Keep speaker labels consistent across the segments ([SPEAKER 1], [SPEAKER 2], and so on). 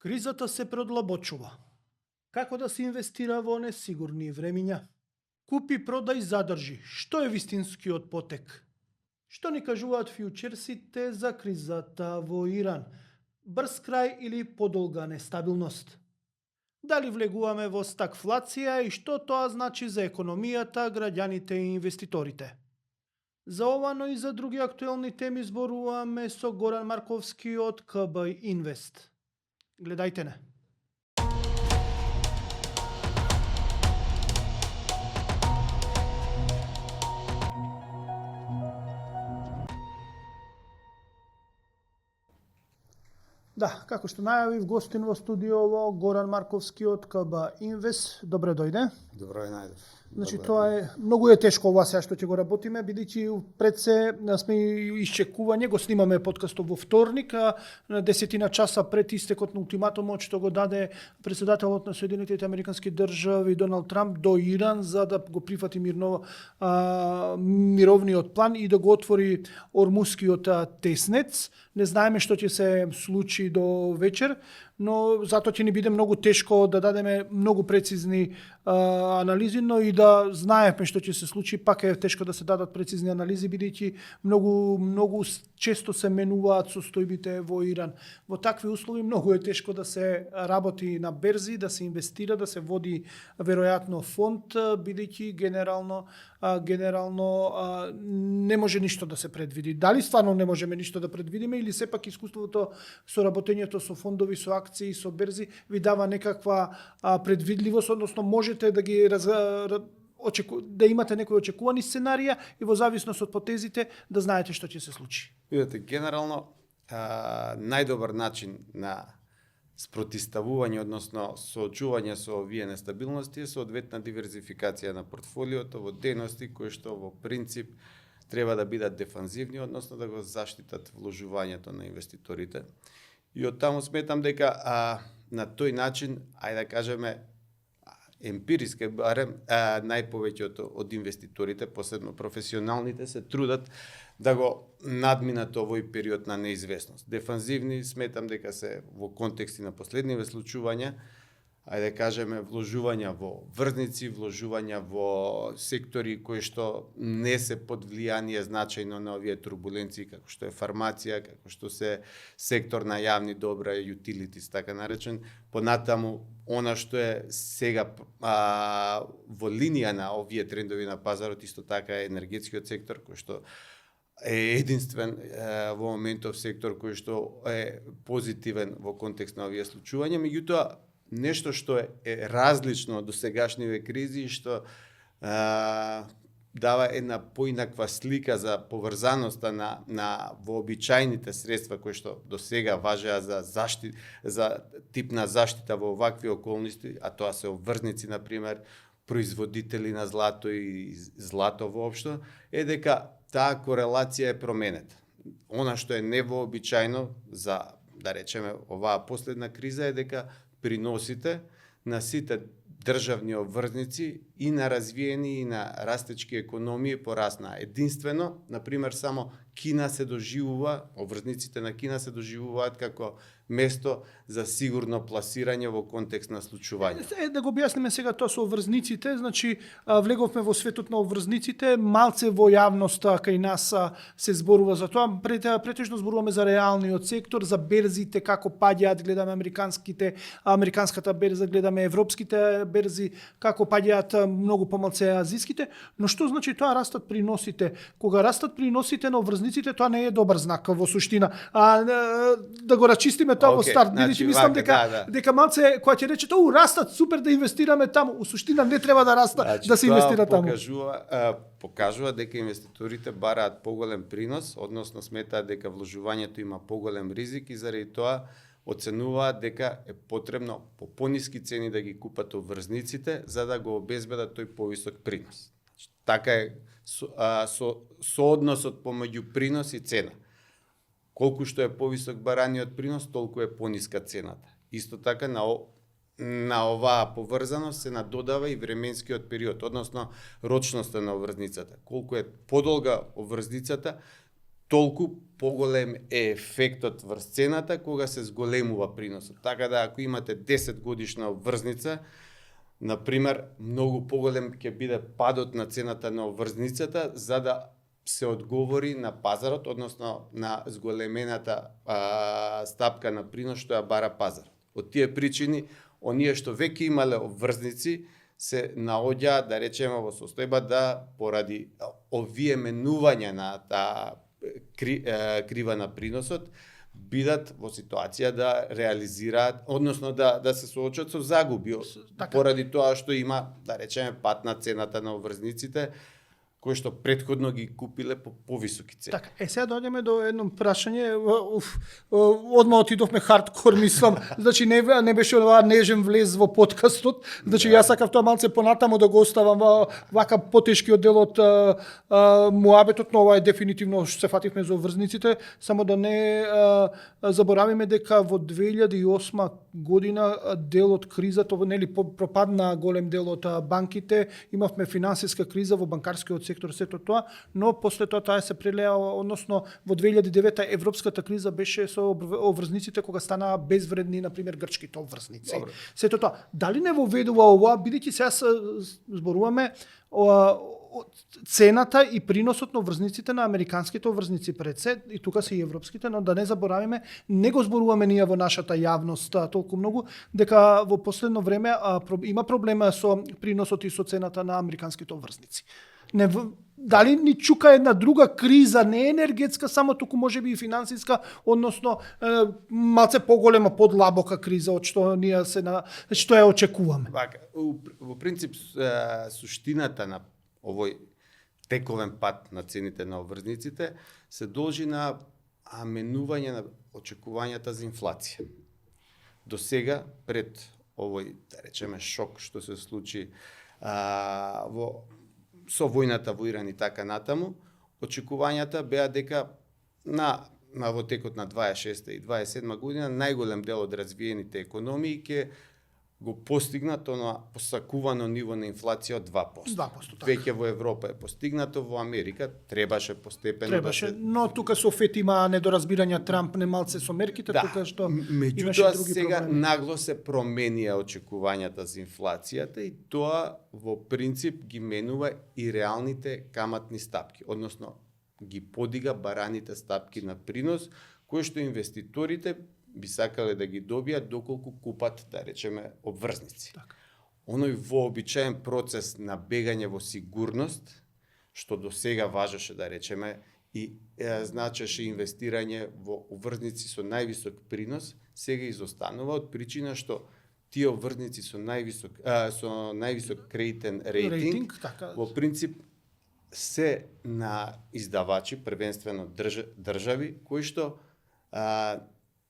[SPEAKER 1] Кризата се продлабочува. Како да се инвестира во несигурни времиња? Купи, продај, задржи. Што е вистинскиот потек? Што ни кажуваат фјучерсите за кризата во Иран? Брз крај или подолга нестабилност? Дали влегуваме во стагфлација и што тоа значи за економијата, граѓаните и инвеститорите? За ова, но и за други актуелни теми зборуваме со Горан Марковски од КБ Инвест. Гледајте не. Да, како што најавив, гостин во студиово Горан Марковски од КБ Инвест. Добре дојде.
[SPEAKER 2] Добро е најдов.
[SPEAKER 1] Значи тоа е многу е тешко ова сега што ќе го работиме, бидејќи пред се сме исчекување, го снимаме подкастот во вторник, на 10 часа пред истекот на ултиматумот што го даде претседателот на Соединетите американски држави Доналд Трамп до Иран за да го прифати мировниот план и да го отвори Ормускиот теснец. Не знаеме што ќе се случи до вечер, но затоа ќе ни биде многу тешко да дадеме многу прецизни анализи, но и да знаеме што ќе се случи, пак е тешко да се дадат прецизни анализи, бидејќи многу често се менуваат состојбите во Иран. Во такви услови многу е тешко да се работи на берзи, да се инвестира, да се води веројатно фонд, бидејќи генерално не може ништо да се предвиди. Дали стварно не можеме ништо да предвидиме или сепак искуството со работењето со фондови, со акции, со берзи ви дава некаква предвидливост, односно можете да ги да имате некои очекувани сценарија и во зависност од потезите да знаете што ќе се случи.
[SPEAKER 2] Видете, генерално најдобар начин на спротиставување, односно соочување со овие нестабилности е соодветна диверзификација на портфолиото во дејности кои што во принцип треба да бидат дефанзивни, односно да го заштитат вложувањето на инвеститорите. И од таму сметам дека на тој начин, ајде да кажеме, емпириски барем, најповеќето од инвеститорите, посебно професионалните, се трудат да го надминат овој период на неизвестност. Дефанзивни сметам дека се во контексти на последниве случувања, ајде да кажеме, вложувања во врзници, вложувања во сектори кои што не се под влијание значајно на овие турбуленции, како што е фармација, како што се сектор на јавни добра, utilities, така наречен. Понатаму, она што е сега во линија на овие трендови на пазарот, исто така е енергетскиот сектор, кој што е единствен во моментов сектор кој што е позитивен во контекст на овие случувања. Меѓутоа, нешто што е различно од досегашниве кризи, што дава една поинаква слика за поврзаноста на вообичајните средства кои што до сега важеа за тип на заштита во овакви околности, а тоа се обврзници, например, производители на злато и злато воопшто, е дека таа корелација е променета. Она што е невообичајно за, да речеме, оваа последна криза е дека приносите на сите државни обврзници и на развиени и на растечки економии пораснаа. Единствено, например, само Кина се доживува, обврзниците на Кина се доживуваат како место за сигурно пласирање во контекст на случување.
[SPEAKER 1] Да го објасниме сега тоа со обврзниците, значи влеговме во светот на обврзниците, малце во јавноста кај нас се зборува за тоа, претежно зборуваме за реалниот сектор, за берзите како паѓаат, гледаме американската берза, гледаме европските берзи како паѓаат многу помалце азиските, но што значи тоа растат приносите? Кога растат приносите на обврзниците, тоа не е добар знак во суштина. Да го рачистиме тоа во старт, бидејќи мислам дека малце која ќе рече тоа растат, супер да инвестираме таму, у суштина не треба да раста, да се инвестира таму.
[SPEAKER 2] Покажува дека инвеститорите бараат поголем принос, односно сметаат дека вложувањето има поголем ризик и заради тоа оценуваат дека е потребно по пониски цени да ги купат обврзниците за да го обезбедат тој повисок принос. Така е соодносот помеѓу принос и цена. Колку што е повисок бараниот принос, толку е пониска цената. Исто така на оваа поврзаност се надодава и временскиот период, односно рочноста на обврзницата. Колку е подолга обврзницата, толку поголем е ефектот врз цената кога се зголемува приносот. Така да ако имате 10 годишна обврзница, например, многу поголем ќе биде падот на цената на обврзницата за да се одговори на пазарот, односно на зголемената стапка на принос што ја бара пазарот. Од тие причини, оние што веќе имале обврзници се наоѓаат, да речеме, во состојба да поради овие менувања на таа крива на приносот, бидат во ситуација да реализираат, односно да се соочат со загуби, поради тоа што има, да речеме, пат на цената на обврзниците, кои што претходно ги купиле по повисоки цени.
[SPEAKER 1] Така, сега дојдеме до едно прашање, одма отидовме хардкор, мислам, значи не беше ова нежен влез во подкастот, значи јас сакав тоа малце понатамо да го оставам вака потешкиот дел од муабетот, но ова е дефинитивно што се фативме за обврзниците, само да не заборавиме дека во 2008 година дел од кризата, нели пропадна голем дел од банките, имавме финансиска криза во банкарскиот сектор, сето тоа, но после тоа се прелеа, односно во 2009 европската криза беше со обврзниците кога станаа безвредни, на пример грчките обврзници.
[SPEAKER 2] Добре.
[SPEAKER 1] Сето тоа. Дали не воведува ова, бидејќи сега зборуваме цената и приносот на обврзниците на американските обврзници пред се, и тука се и европските, но да не заборавиме, не го зборуваме ние во нашата јавност толку многу, дека во последно време има проблема со приносот и со цената на американските обврзници. Дали ни чука една друга криза, не енергетска, само туку можеби и финансиска, односно малце поголема, подлабока криза од што ние што ја очекуваме.
[SPEAKER 2] Во принцип суштината на овој тековен пат на цените на обврзниците се должи на менување на очекувањата за инфлација. До сега, пред овој, да речеме, шок што се случи со војната во Иран и така натаму, очекувањата беа дека во текот на 26 и 27 година најголем дел од развиените економии ќе го постигнат посакувано ниво на инфлација од 2%.
[SPEAKER 1] 2%, така.
[SPEAKER 2] Веќе во Европа е постигнато, во Америка требаше постепено да се...
[SPEAKER 1] Но тука со ФЕТ има недоразбирања Трамп не малце со мерките, тука што имаше други
[SPEAKER 2] сега
[SPEAKER 1] проблеми.
[SPEAKER 2] нагло се променија очекувањата за инфлацијата и тоа во принцип ги менува и реалните каматни стапки, односно ги подига бараните стапки на принос, кои што инвеститорите би сакале да ги добијат доколку купат, да речеме, обврзници.
[SPEAKER 1] Така.
[SPEAKER 2] Оној вообичаен процес на бегање во сигурност, што до сега важеше, да речеме, и значеше инвестирање во обврзници со највисок принос, сега изостанува од причина што тие обврзници со највисок кредитен рейтинг
[SPEAKER 1] така.
[SPEAKER 2] во принцип се на издавачи, првенствено држави, кои што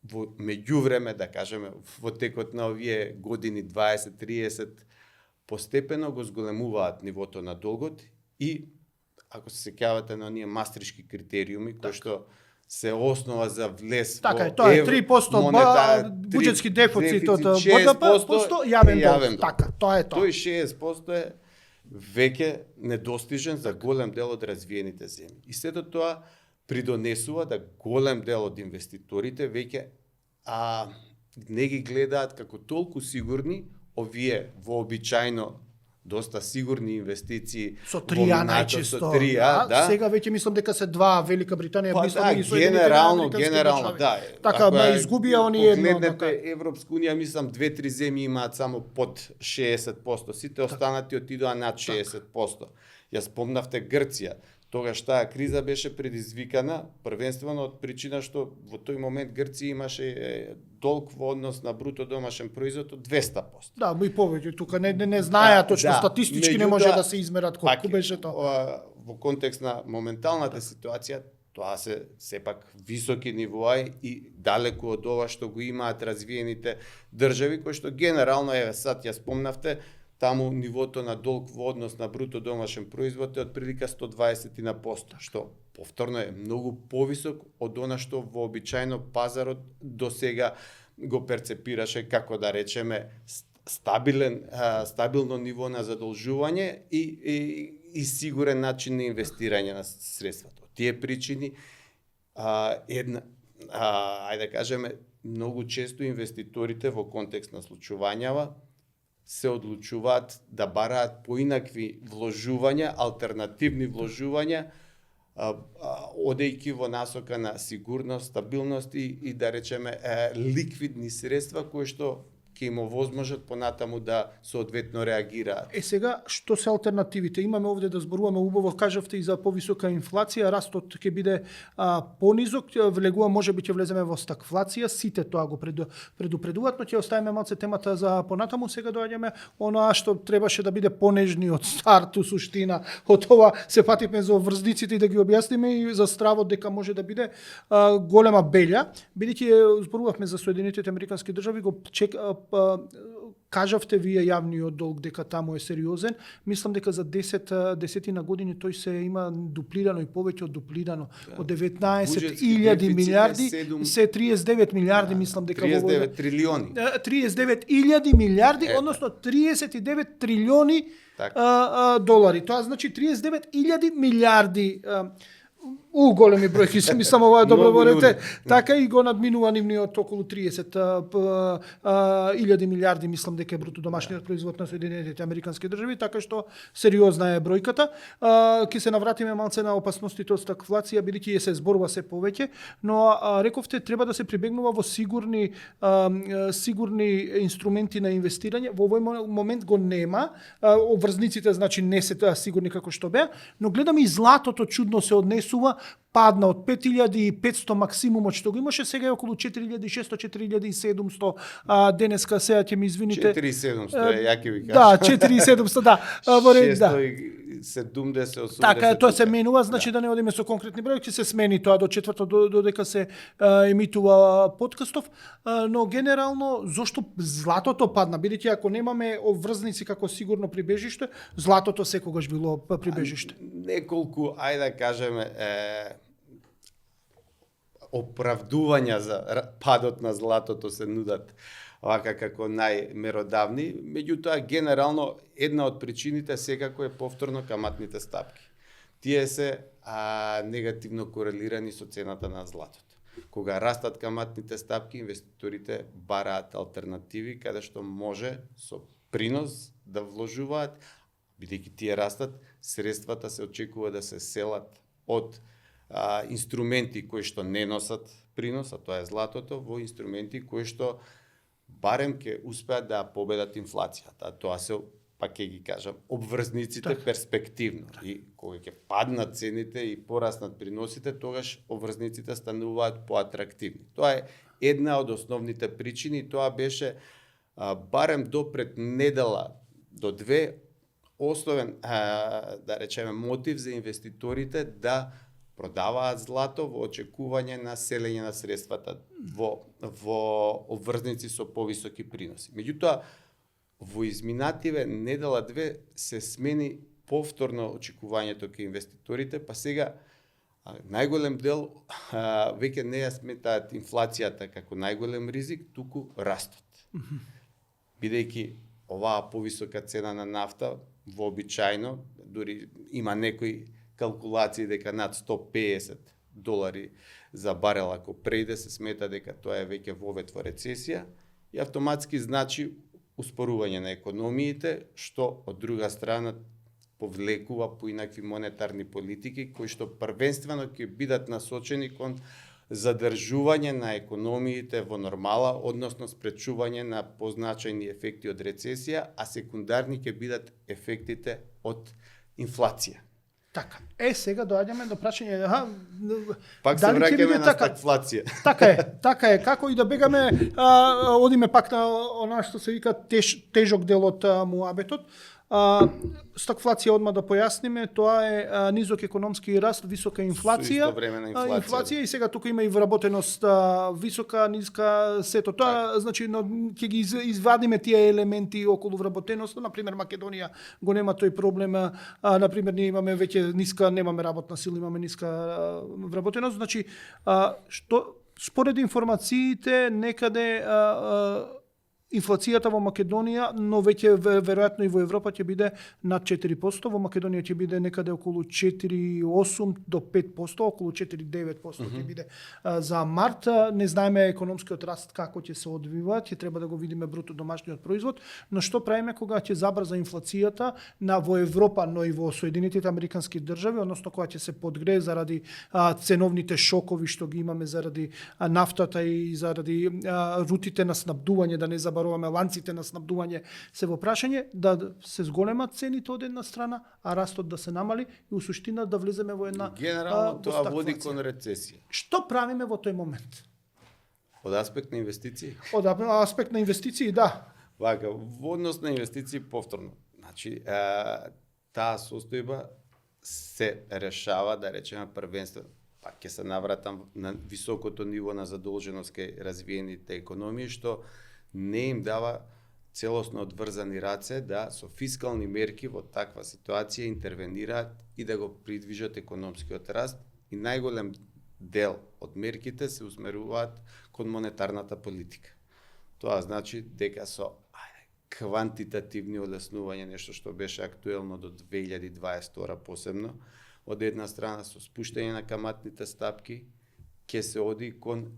[SPEAKER 2] во меѓувреме, да кажеме, во текот на овие години 20-30 постепено го зголемуваат нивото на долгот и ако се сеќавате на оние мастришки критериуми кои што се основа за влез
[SPEAKER 1] Така
[SPEAKER 2] во
[SPEAKER 1] е, тоа е 3% буџетски дефицит од БДП, јавен долг. Така, тоа е тоа.
[SPEAKER 2] Тој 60% е веќе недостижен за голем дел од развиените земји. И сето тоа придонесува да голем дел од инвеститорите веќе не ги гледаат како толку сигурни овие вообичајно доста сигурни инвестиции
[SPEAKER 1] со трија најчесто.
[SPEAKER 2] Да.
[SPEAKER 1] Сега веќе мислам дека се два, Велика Британија, мислам и
[SPEAKER 2] генерално,
[SPEAKER 1] да. Така, изгубија оние едно.
[SPEAKER 2] Погледнете Европска унија, мислам 2-3 земји имаат само под 60%, сите останати отидоа над 60%. Ја спомнавте Грција. Тогаш таа криза беше предизвикана првенствено од причина што во тој момент Грција имаше долг во однос на бруто домашен производ од 200%.
[SPEAKER 1] Да, и повеќе тука не знаеа точно, статистички не може да се измерат колку беше тоа.
[SPEAKER 2] Во контекст на моменталната ситуација, тоа се сепак високи нивоа и далеку од ова што го имаат развиените држави, кои што генерално сад ја спомнавте, таму нивото на долг во однос на бруто домашен производ е од прилика 120%, што повторно е многу повисок од она што вообичајно пазарот до сега го перцепираше како, да речеме, стабилно ниво на задолжување и сигурен начин на инвестирање на средствата. Од тие причини Ајде да кажеме, многу често инвеститорите во контекст на случувањава се одлучуваат да бараат поинакви вложувања, алтернативни вложувања, одејќи во насока на сигурност, стабилност и да речеме ликвидни средства кои што ќе им овозможат понатаму да соодветно реагираат.
[SPEAKER 1] Сега, што се алтернативите? Имаме овде да зборуваме убаво, кажавте и за повисока инфлација, растот ќе биде понизок, влегува, можеби ќе влеземе во стагфлација, сите тоа го предупредуваат, но ќе оставиме малце темата за понатаму, сега доаѓаме оноа што требаше да биде понежни од старту суштина. Од ова се пативме за врзниците и да ги објасниме и за стравот дека може да биде голема белја, бидејќи зборувавме за Соединетите Американски држави, го кажавте вие јавниот долг дека таму е сериозен. Мислам дека за 10 години тој се има дуплирано и повеќе од дуплирано. Од 19.000 милиарди се 39 милиарди, мислам дека
[SPEAKER 2] 39 трилиони.
[SPEAKER 1] 39.000 милиарди, односно 39 трилиони долари. Тоа значи 39.000 милиарди големи бројки се, мислам ова е добро говорите, така и го надминува нивниот околу 30.000 милиарди, мислам дека е бруто домашниот производ на Соединетите Американски држави, така што сериозна е бројката. Ќе се навратиме малце на опасностите од стагфлација, бидејќи се зборува се повеќе, но рековте треба да се прибегнува во сигурни инструменти на инвестирање. Во овој момент го нема, обврзниците значи не се сигурни како што беа, но гледаме и златото чудно се однесува, падна од 5500 максимумот што го имаше, сега е околу 4600-4700, денеска сега ќе ми извините.
[SPEAKER 2] 4700, ја ќе ви кажам.
[SPEAKER 1] Да, 4700, да. Во ред, да.
[SPEAKER 2] 670-80.
[SPEAKER 1] Така, тоа се менува, значи да не одиме со конкретни бројки, се смени тоа до четврто додека се емитува подкастов, но генерално зошто златото падна, бидејќи ако немаме обврзници како сигурно прибежиште, златото секогаш било прибежиште.
[SPEAKER 2] Неколку, ајде да кажеме, оправдувања за падот на златото се нудат вака како најмеродавни, меѓутоа генерално една од причините секако е повторно каматните стапки. Тие се негативно корелирани со цената на златото. Кога растат каматните стапки, инвеститорите бараат алтернативи каде што може со принос да вложуваат, бидејќи тие растат, средствата се очекува да се селат од инструменти кои што не носат принос, а тоа е златото, во инструменти кои што барем ќе успеат да победат инфлацијата. Тоа се, пак ќе ги кажам, обврзниците перспективно. И кога ќе паднат цените и пораснат приносите, тогаш обврзниците стануваат поатрактивни. Тоа е една од основните причини, тоа беше барем до пред недела до две основен, да речеме, мотив за инвеститорите да продаваат злато во очекување на селење на средствата во обврзници со повисоки приноси. Меѓутоа, во изминативе недела две се смени повторно очекувањето кај инвеститорите, па сега најголем дел веќе не ја сметаат инфлацијата како најголем ризик, туку растот. Бидејќи оваа повисока цена на нафта вообичајно, дури има некои калкулации дека над $150 за барел ако прејде, се смета дека тоа е веќе вовед во рецесија и автоматски значи успорување на економиите, што од друга страна повлекува поинакви монетарни политики кои што првенствено ќе бидат насочени кон задржување на економиите во нормала, односно спречување на позначајни ефекти од рецесија, а секундарни ќе бидат ефектите од инфлација.
[SPEAKER 1] Така. Сега доаѓаме до прашање,
[SPEAKER 2] пак се враќаме на стагфлација.
[SPEAKER 1] Така е. Како и да бегаме, одиме пак на она што се вика тежок дел од муабетот. Стагфлација одма да појасниме, тоа е низок економски раст, висока инфлација. Инфлација и сега тука има и вработеност висока, ниска, сето тоа, значи ќе ги извадиме тие елементи околу вработеноста. Например, Македонија го нема тој проблем, например ние имаме веќе ниска, немаме работна сила, имаме ниска вработеност, значи што според информациите некаде инфлацијата во Македонија, но веќе веројатно и во Европа ќе биде над 4%, во Македонија ќе биде некаде околу 4,8 до 5%, околу 4,9% ќе биде за март. Не знаеме економскиот раст како ќе се одвива, ќе треба да го видиме бруто домашниот производ, но што правиме кога ќе забрза инфлацијата во Европа, но и во Соединетите Американски држави, односно кога ќе се подгрее заради ценовните шокови што ги имаме заради нафтата и заради рутите на снабдување, да не забораваме ланците на снабдување се во прашање, да се зголемат цените од една страна, а растот да се намали и у суштина да влеземе во една
[SPEAKER 2] Генерално тоа води кон рецесија.
[SPEAKER 1] Што правиме во тој момент?
[SPEAKER 2] Од аспект на инвестиции?
[SPEAKER 1] Од аспект на инвестиции, да.
[SPEAKER 2] Вака, во однос на инвестиции повторно. Значи, таа состојба се решава, да речеме, првенствено, па ќе се навратам на високото ниво на задолженост кај развиените економии, што не им дава целосно одврзани раце да со фискални мерки во таква ситуација интервенираат и да го придвижат економскиот раст, и најголем дел од мерките се усмеруваат кон монетарната политика. Тоа значи дека со квантитативни олеснувања, нешто што беше актуелно до 2022 посебно, од една страна со спуштање на каматните стапки, ќе се оди кон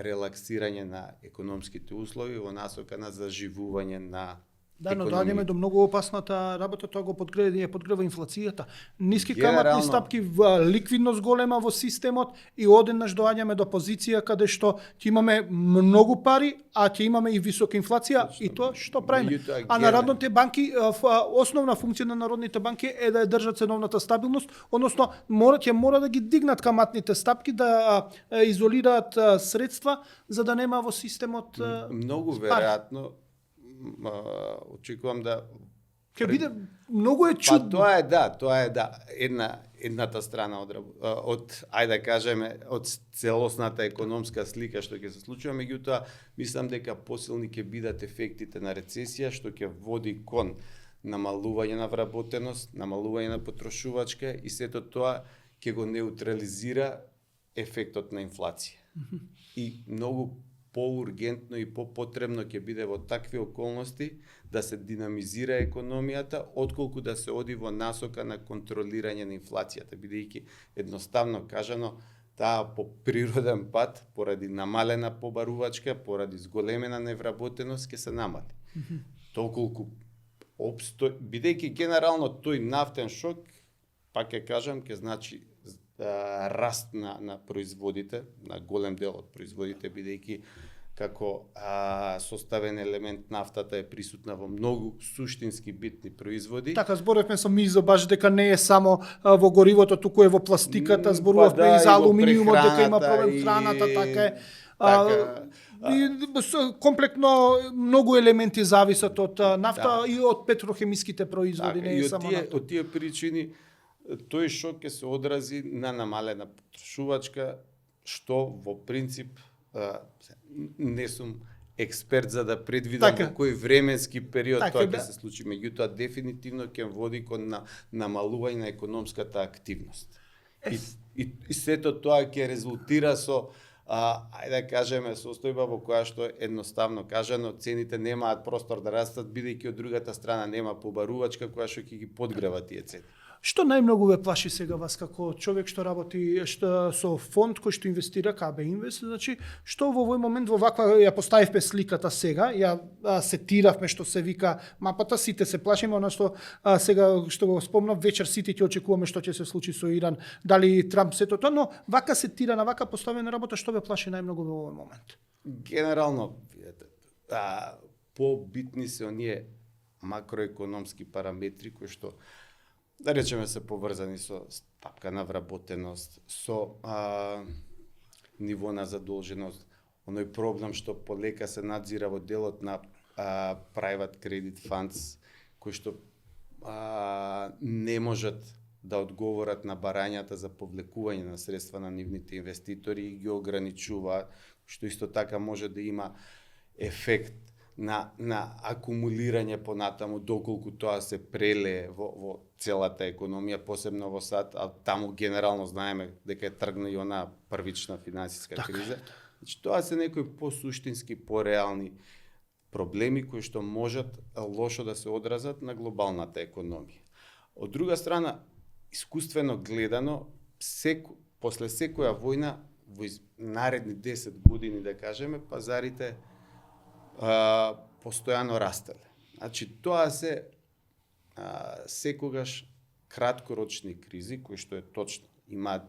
[SPEAKER 2] релаксирање на економските услови во насока на заживување на
[SPEAKER 1] Да, но доаѓаме до многу опасната работа, тоа го подгрeva инфлацијата. Ниски каматни стапки, ликвидност голема во системот и одеднаш доаѓаме до позиција каде што ќе имаме многу пари, а ќе имаме и висока инфлација. Точно. И тоа што правиме? А народните банки, основна функција на народните банки е да ја држат ценовната стабилност, односно ќе мора да ги дигнат каматните стапки, да изолираат средства за да нема во системот
[SPEAKER 2] многу веројатно очекувам да
[SPEAKER 1] ќе биде многу е чудно.
[SPEAKER 2] Па тоа е едната страна од ајде да кажеме од целосната економска слика што ќе се случува, меѓутоа мислам дека посилни ќе бидат ефектите на рецесија што ќе води кон намалување на вработеност, намалување на потрошувачка и сето тоа ќе го неутрализира ефектот на инфлација. И многу поургентно и попотребно ќе биде во такви околности да се динамизира економијата, отколку да се оди во насока на контролирање на инфлацијата, бидејќи едноставно кажано таа по природен пат, поради намалена побарувачка, поради зголемена невработеност ќе се намали. Толколку бидејќи генерално тој нафтен шок, пак ќе кажам, ќе значи раст на производите, на голем дел од производите, бидејќи како составен елемент нафтата е присутна во многу суштински битни производи.
[SPEAKER 1] Така, зборевме со Мизо баш дека не е само во горивото, туку е во пластиката, зборувавме и за алуминиумот, дека има проблем храната, така е. Комплектно многу елементи зависат од нафта и од петрохемиските производи, не е само нафта.
[SPEAKER 2] Од тие причини тој шок ќе се одрази на намалена потрошувачка, што во принцип не сум експерт за да предвидам во кој временски период тоа ќе се случи, меѓутоа дефинитивно ќе води кон намалување на економската активност. И сето тоа ќе резултира со ајде да кажеме состојба во која што едноставно кажано цените немаат простор да растат, бидејќи од другата страна нема побарувачка која што ќе ги подгрева тие цени.
[SPEAKER 1] Што најмногу ве плаши сега вас како човек што работи со фонд кој што инвестира КБ Инвест, значи што во овој момент во ваква ја поставивме сликата сега, ја сетиравме што се вика мапата, сите се плашиме, она што сега што го спомнав, вечер сите ќе очекуваме што ќе се случи со Иран, дали Трамп сето тоа, но вака сетирана, вака поставена работа што ве плаши најмногу во овој момент?
[SPEAKER 2] Генерално побитни се оние макроекономски параметри кои што да речеме се поврзани со стапка на вработеност, со ниво на задолженост, оној проблем што полека се надзира во делот на private credit funds, кои што не можат да одговорат на барањата за повлекување на средства на нивните инвеститори и ги ограничуваат, што исто така може да има ефект на акумулирање понатаму, доколку тоа се прелее во целата економија, посебно во САД, а таму генерално знаеме дека е тргна и она првична финансиска криза. Значи, тоа се некои посуштински, пореални проблеми кои што можат лошо да се одразат на глобалната економија. Од друга страна, искуствено гледано, после секоја војна, во наредни 10 години, да кажеме, пазарите постојано растеле. Значи, тоа се секогаш краткорочни кризи, кои што е точно, имаат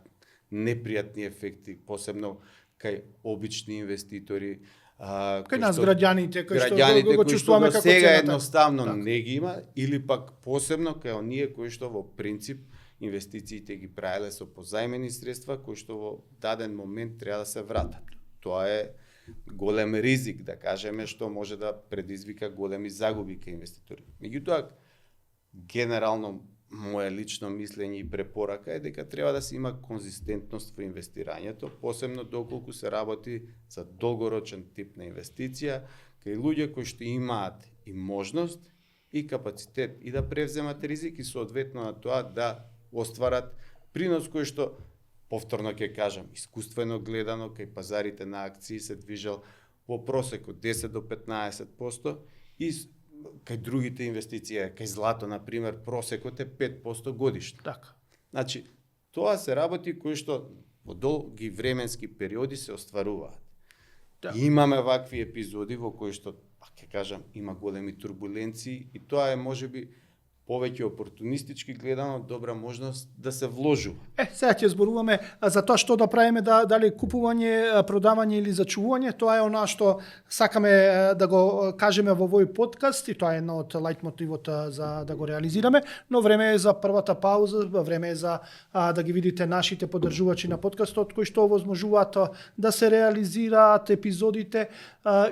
[SPEAKER 2] непријатни ефекти, посебно кај обични инвеститори,
[SPEAKER 1] кај нас граѓаните,
[SPEAKER 2] граѓаните
[SPEAKER 1] го
[SPEAKER 2] кои што
[SPEAKER 1] чувствуваме
[SPEAKER 2] до
[SPEAKER 1] како
[SPEAKER 2] сега
[SPEAKER 1] цената.
[SPEAKER 2] едноставно
[SPEAKER 1] Така.
[SPEAKER 2] не ги има, или пак посебно кај оние кои што во принцип инвестициите ги правеле со позајмени средства кои што во даден момент треба да се вратат. Тоа е голем ризик, да кажеме, што може да предизвика големи загуби кај инвеститори. Меѓутоа, генерално моje лично мислење и препорака е дека треба да се има конзистентност во инвестирањето, посебно доколку се работи за долгорочен тип на инвестиција, кај луѓе кои што имаат и можност и капацитет и да превземат ризик и соодветно на тоа да остварат принос кој што, повторно ќе кажам, искуствено гледано кај пазарите на акции се движел во просек од 10 до 15% и кај другите инвестиции, кај злато, например, просекот е 5% годишно.
[SPEAKER 1] Така.
[SPEAKER 2] Значи, тоа се работи кои што во долги временски периоди се остваруваат.
[SPEAKER 1] Да.
[SPEAKER 2] Имаме вакви епизоди во кои што, ќе кажам, има големи турбуленции и тоа е можеби повеќе опортунистички гледано добра можност да се вложува.
[SPEAKER 1] Сега ќе зборуваме за тоа што да правиме, дали купување, продавање или зачувување. Тоа е она што сакаме да го кажеме во овој подкаст и тоа е едно од лајт мотивот за да го реализираме, но време е за првата пауза, време е за да ги видите нашите поддржувачи на подкастот кои што овозможуваат да се реализираат епизодите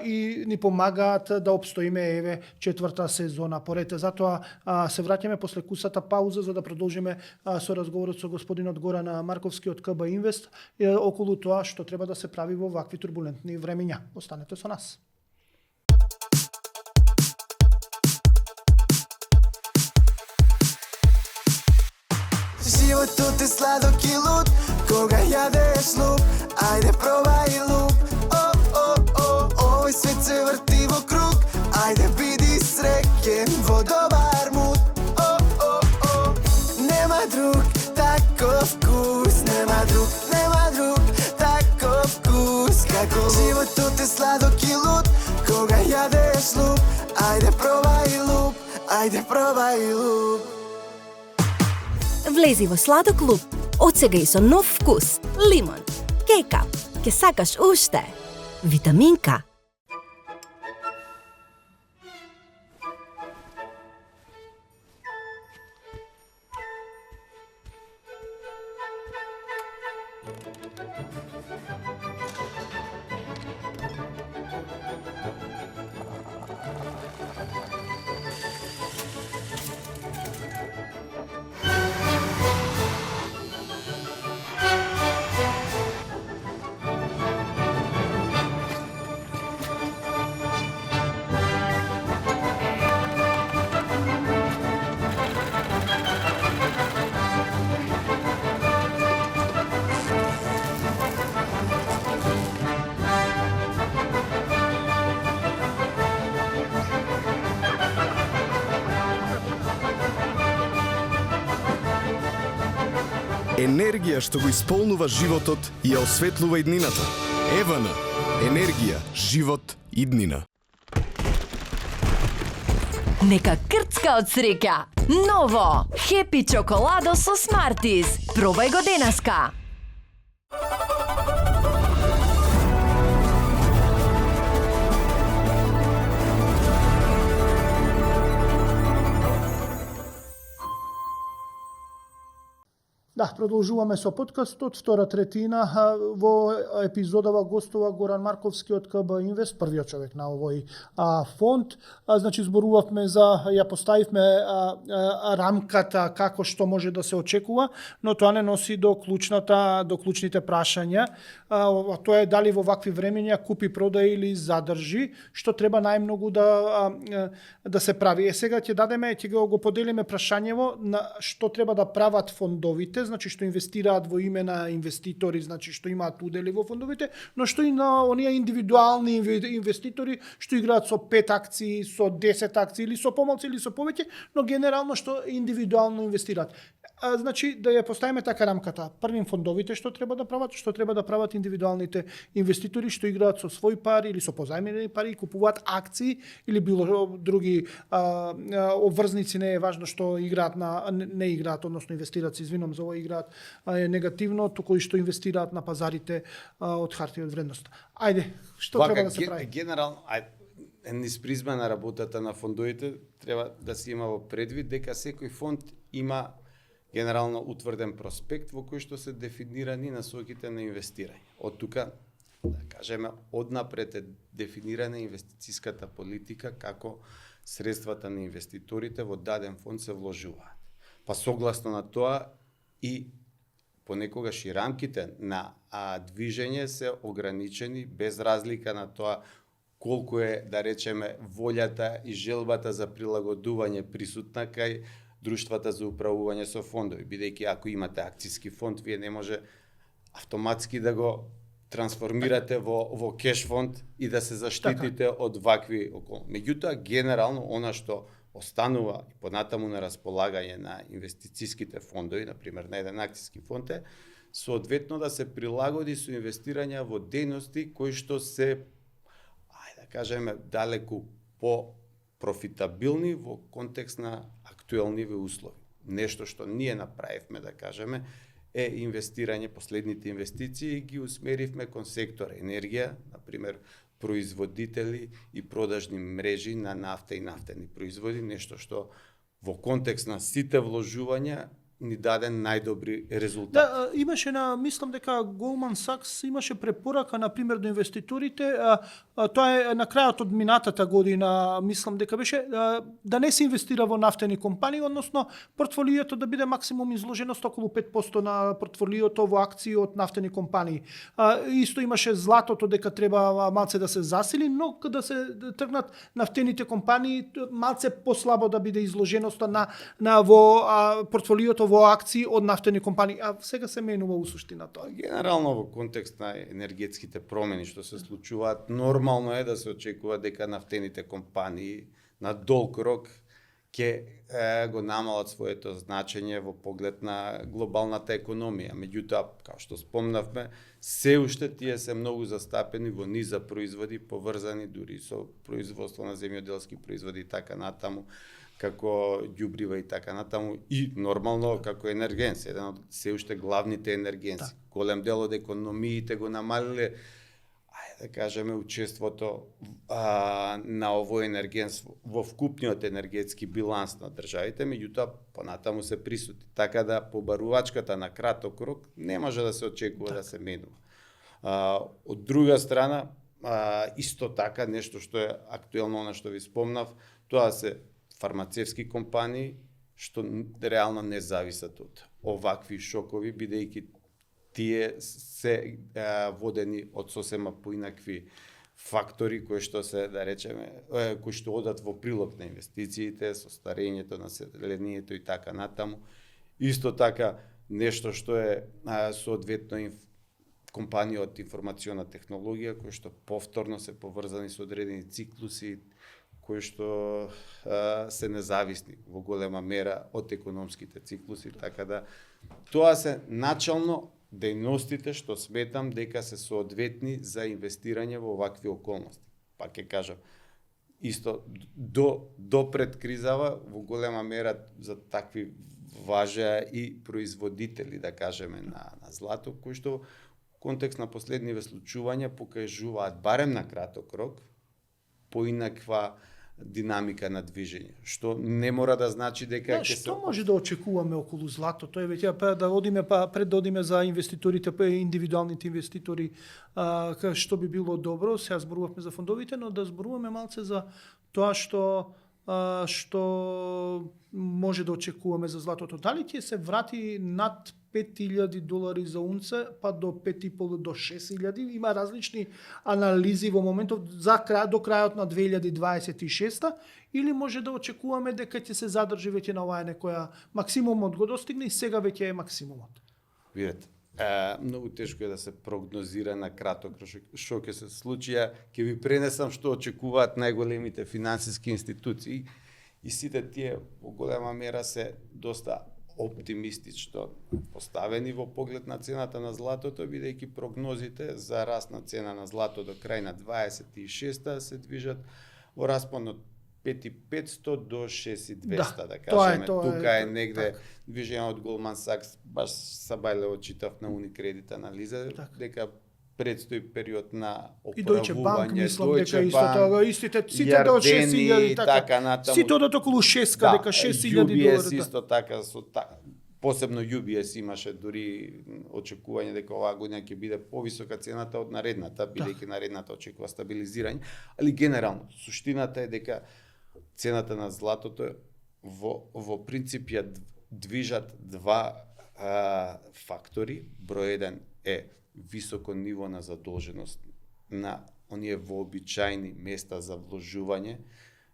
[SPEAKER 1] и ни помагаат да обстоиме еве четврта сезона поред. Затоа се враќаме после кусата пауза за да продолжиме со разговорот со господинот Горан Марковски од КБ Инвест околу тоа што треба да се прави во вакви турбулентни времиња. Останете со нас.
[SPEAKER 3] Животот е сладок и луд, кога јадеш луп, ајде пробај луп. Овој свет се врти во круг, ајде биди среќен во добар муд. Нема друг таков вкус, нема друг таков вкус како животот е сладок и луд, кога јадеш луп, ајде пробај луп, ајде пробај луп.
[SPEAKER 4] Влези во сладок луп, од сега и со нов вкус. Лимон. Кейкап. Ке сакаш уште. Витаминка.
[SPEAKER 5] Енергија што го исполнува животот и ја осветлува иднината. Евана. Енергија, живот, иднина.
[SPEAKER 6] Нека крцка од среќа. Ново! Хепи чоколадо со Смартис. Пробај го денеска.
[SPEAKER 1] Да, продолжуваме со подкастот, втора третина. Во епизодава гостува Горан Марковски од КБ Инвест, првиот човек на овој фонд. Значи, зборувавме ја поставивме рамката како што може да се очекува, но тоа не носи до клучните прашања. Тоа е дали во вакви времења купи, продај или задржи, што треба најмногу да се прави. Сега ќе го поделиме прашањево на што треба да прават фондовите. значи што инвестираат во име на инвеститори, значи што имаат удели во фондовите, но што и на оние индивидуални инвеститори што играат со 5 акции, со 10 акции или со помалку или со повеќе, но генерално што индивидуално инвестираат. Значи да ја поставиме така рамката. Првим фондовите што треба да прават индивидуалните инвеститори што играат со своји пари или со позајмени пари и купуваат акции или било други обврзници, не е важно што играат не играат, односно инвестираат, се извинувам за ова, играат негативно, туку и што инвестираат на пазарите од харти од вредност. Ајде, што треба да се прави?
[SPEAKER 2] Генерално, низ призма на работата на фондовите треба да се има во предвид дека секој фонд има генерално утврден проспект во кој што се дефинирани насоките на инвестирање. Од тука, да кажеме, однапред е дефинирана инвестицијската политика како средствата на инвеститорите во даден фонд се вложуваат. Па согласно на тоа и понекогаш и рамките на движење се ограничени без разлика на тоа колку е, да речеме, волјата и желбата за прилагодување присутна кај друштвата за управување со фондови, бидејќи ако имате акциски фонд, вие не може автоматски да го трансформирате во кеш фонд и да се заштитите од вакви околности. Меѓутоа, генерално, она што останува и понатаму на располагање на инвестицијските фондови, например на еден акциски фонд е, соодветно да се прилагоди со инвестирања во дејности кои што се, да кажеме, далеку по профитабилни во контекст на актуелниве услови. Нешто што ние направивме, да кажеме, е инвестирање, последните инвестиции ги усмеривме кон сектор енергија, например, производители и продажни мрежи на нафта и нафтени производи, нешто што во контекст на сите вложувања ни даде најдобри резултати.
[SPEAKER 1] Да, имаше мислам дека Goldman Sachs имаше препорака на пример до инвеститорите, тоа е на крајот од минатата година, мислам дека беше да не се инвестира во нафтени компании, односно портфолиото да биде максимум изложеност околу 5% на портфолиото во акции од нафтени компании. Исто имаше златото дека треба малце да се засили, но да се тргнат нафтените компании малце послабо да биде изложеноста на во портфолиото во акции од нафтени компании, а сега се менува у суштина тоа.
[SPEAKER 2] Генерално во контекст на енергетските промени што се случуваат, нормално е да се очекува дека нафтените компании на долг рок ќе го намалат своето значење во поглед на глобалната економија. Меѓутоа, како што спомнавме, се уште тие се многу застапени во низа производи, поврзани дури со производство на земјоделски производи и така натаму, како ѓубрива и така натаму, и нормално како енергенс, еден од се уште главните енергенси. Голем дел од економиите го намалиле, да кажеме, учеството на овој енергенс во вкупниот енергетски биланс на државите, меѓутоа понатаму се присутни. Така да побарувачката на краток рок не може да се очекува да се менува. Од друга страна, исто така, нешто што е актуелно, на што ви спомнав, тоа се фармацевски компании што реално не зависат од овакви шокови, бидејќи тие се водени од сосема поинакви фактори кои што се, да речеме, кои што одат во прилог на инвестициите, со старењето, населението и така натаму. Исто така, нешто што е соодветно компанија од информациона технологија, кои што повторно се поврзани со одредени циклуси, кои што се независни во голема мера од економските циклуси, така да тоа се начално дејностите што сметам дека се соодветни за инвестирање во овакви околности. Па ќе кажам, исто до пред кризава во голема мера за такви важеа и производители, да кажеме, на злато, кои што контекст на последниве случувања покажуваат барем на краток рок поинаква динамика на движење, што не мора да значи дека ќе се...
[SPEAKER 1] Што може да очекуваме околу златото? Еве ќе пред да одиме за инвеститорите, индивидуалните инвеститори, што би било добро, сега зборувавме за фондовите, но да зборуваме малце за тоа што може да очекуваме за златото. Дали ќе се врати над $5,000 за унце, па до 5,5 до 6,000. Има различни анализи во моментов до крајот на 2026 или може да очекуваме дека ќе се задржи веќе на оваа некоја максимумот го достигне и сега веќе е максимумот.
[SPEAKER 2] Видете, многу тешко е да се прогнозира на краток што ќе се случи. Ќе ви пренесам што очекуваат најголемите финансиски институции и сите тие во голема мера се доста оптимистично поставени во поглед на цената на златото, бидејќи прогнозите за раст на цена на злато до крај на 26-та се движат во распон од 5,500 до 6,200, да кажеме. Тука е негде движење од Goldman Sachs, баш Сабајле очитав на Unicredit анализа, дека предстои период на
[SPEAKER 1] И Deutsche Bank,
[SPEAKER 2] оправување,
[SPEAKER 1] мислам дека исто тоа, истите, сите до 6,000, така
[SPEAKER 2] натаму.
[SPEAKER 1] Сите од околу 6, дека $6,000.
[SPEAKER 2] UBS исто така, посебно UBS имаше дури очекување дека оваа година ќе биде повисока цената од наредната, бидејќи наредната очекува стабилизирање, али генерално суштината е дека цената на златото во принцип ја движат два фактори. Број еден е високо ниво на задолженост на оние вообичајни места за вложување,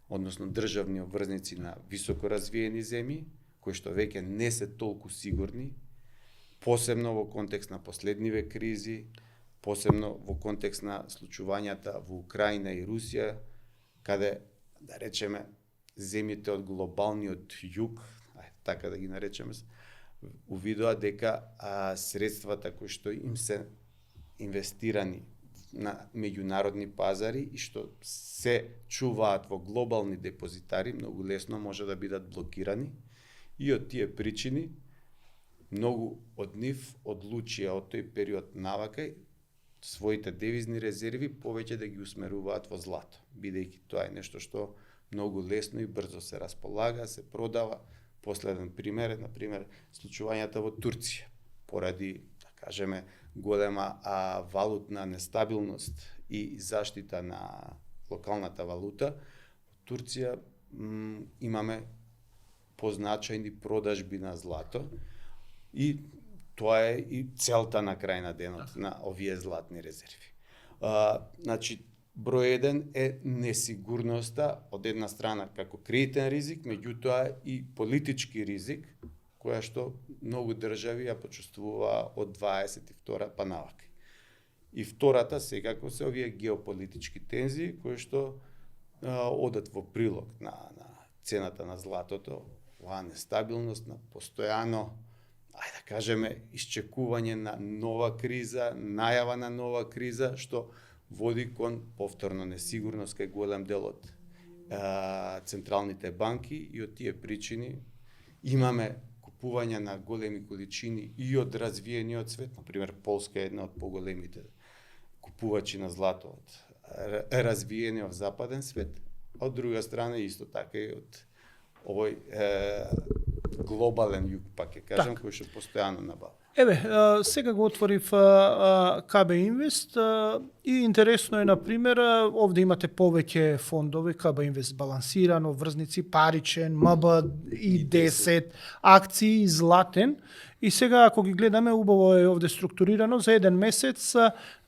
[SPEAKER 2] односно државни обврзници на високо развиени земји, кои што веќе не се толку сигурни, посебно во контекст на последниве кризи, посебно во контекст на случувањата во Украина и Русија, каде, да речеме, земјите од глобалниот југ, така да ги наречеме, увидоа дека средствата кои што им се инвестирани на меѓународни пазари и што се чуваат во глобални депозитари, многу лесно може да бидат блокирани. И од тие причини, многу од нив одлучија од тој период навакај своите девизни резерви повеќе да ги усмеруваат во злато, бидејќи тоа е нешто што многу лесно и брзо се располага, се продава. Последен пример е, например, случувањата во Турција. Поради, да кажеме, голема валутна нестабилност и заштита на локалната валута, во Турција имаме позначајни продажби на злато и тоа е и целта на крај на денот на овие златни резерви. Значи, број еден е несигурноста од една страна како кредитен ризик, меѓутоа и политички ризик, која што многу држави ја почувствува од 22 па навака. И втората секако се овие геополитички тензии кои што одат во прилог на цената на златото, оваа нестабилност, на постојано, да кажеме, исчекување на нова криза, најава на нова криза, што води кон повторно несигурност кај голем дел од централните банки и од тие причини имаме купување на големи количини и од развиениот свет, например Полска е една од поголемите купувачи на злато од развиениот западен свет, а од друга страна исто така и од овој глобален југ, пак ќе кажам, кој што постојано набавува.
[SPEAKER 1] Еве, сега го отворив КБ Инвест и интересно е, например, овде имате повеќе фондови, КБ Инвест балансирано, врзници, паричен, МБ и 10, акции и златен. И сега, ако ги гледаме, убаво е овде структурирано за еден месец,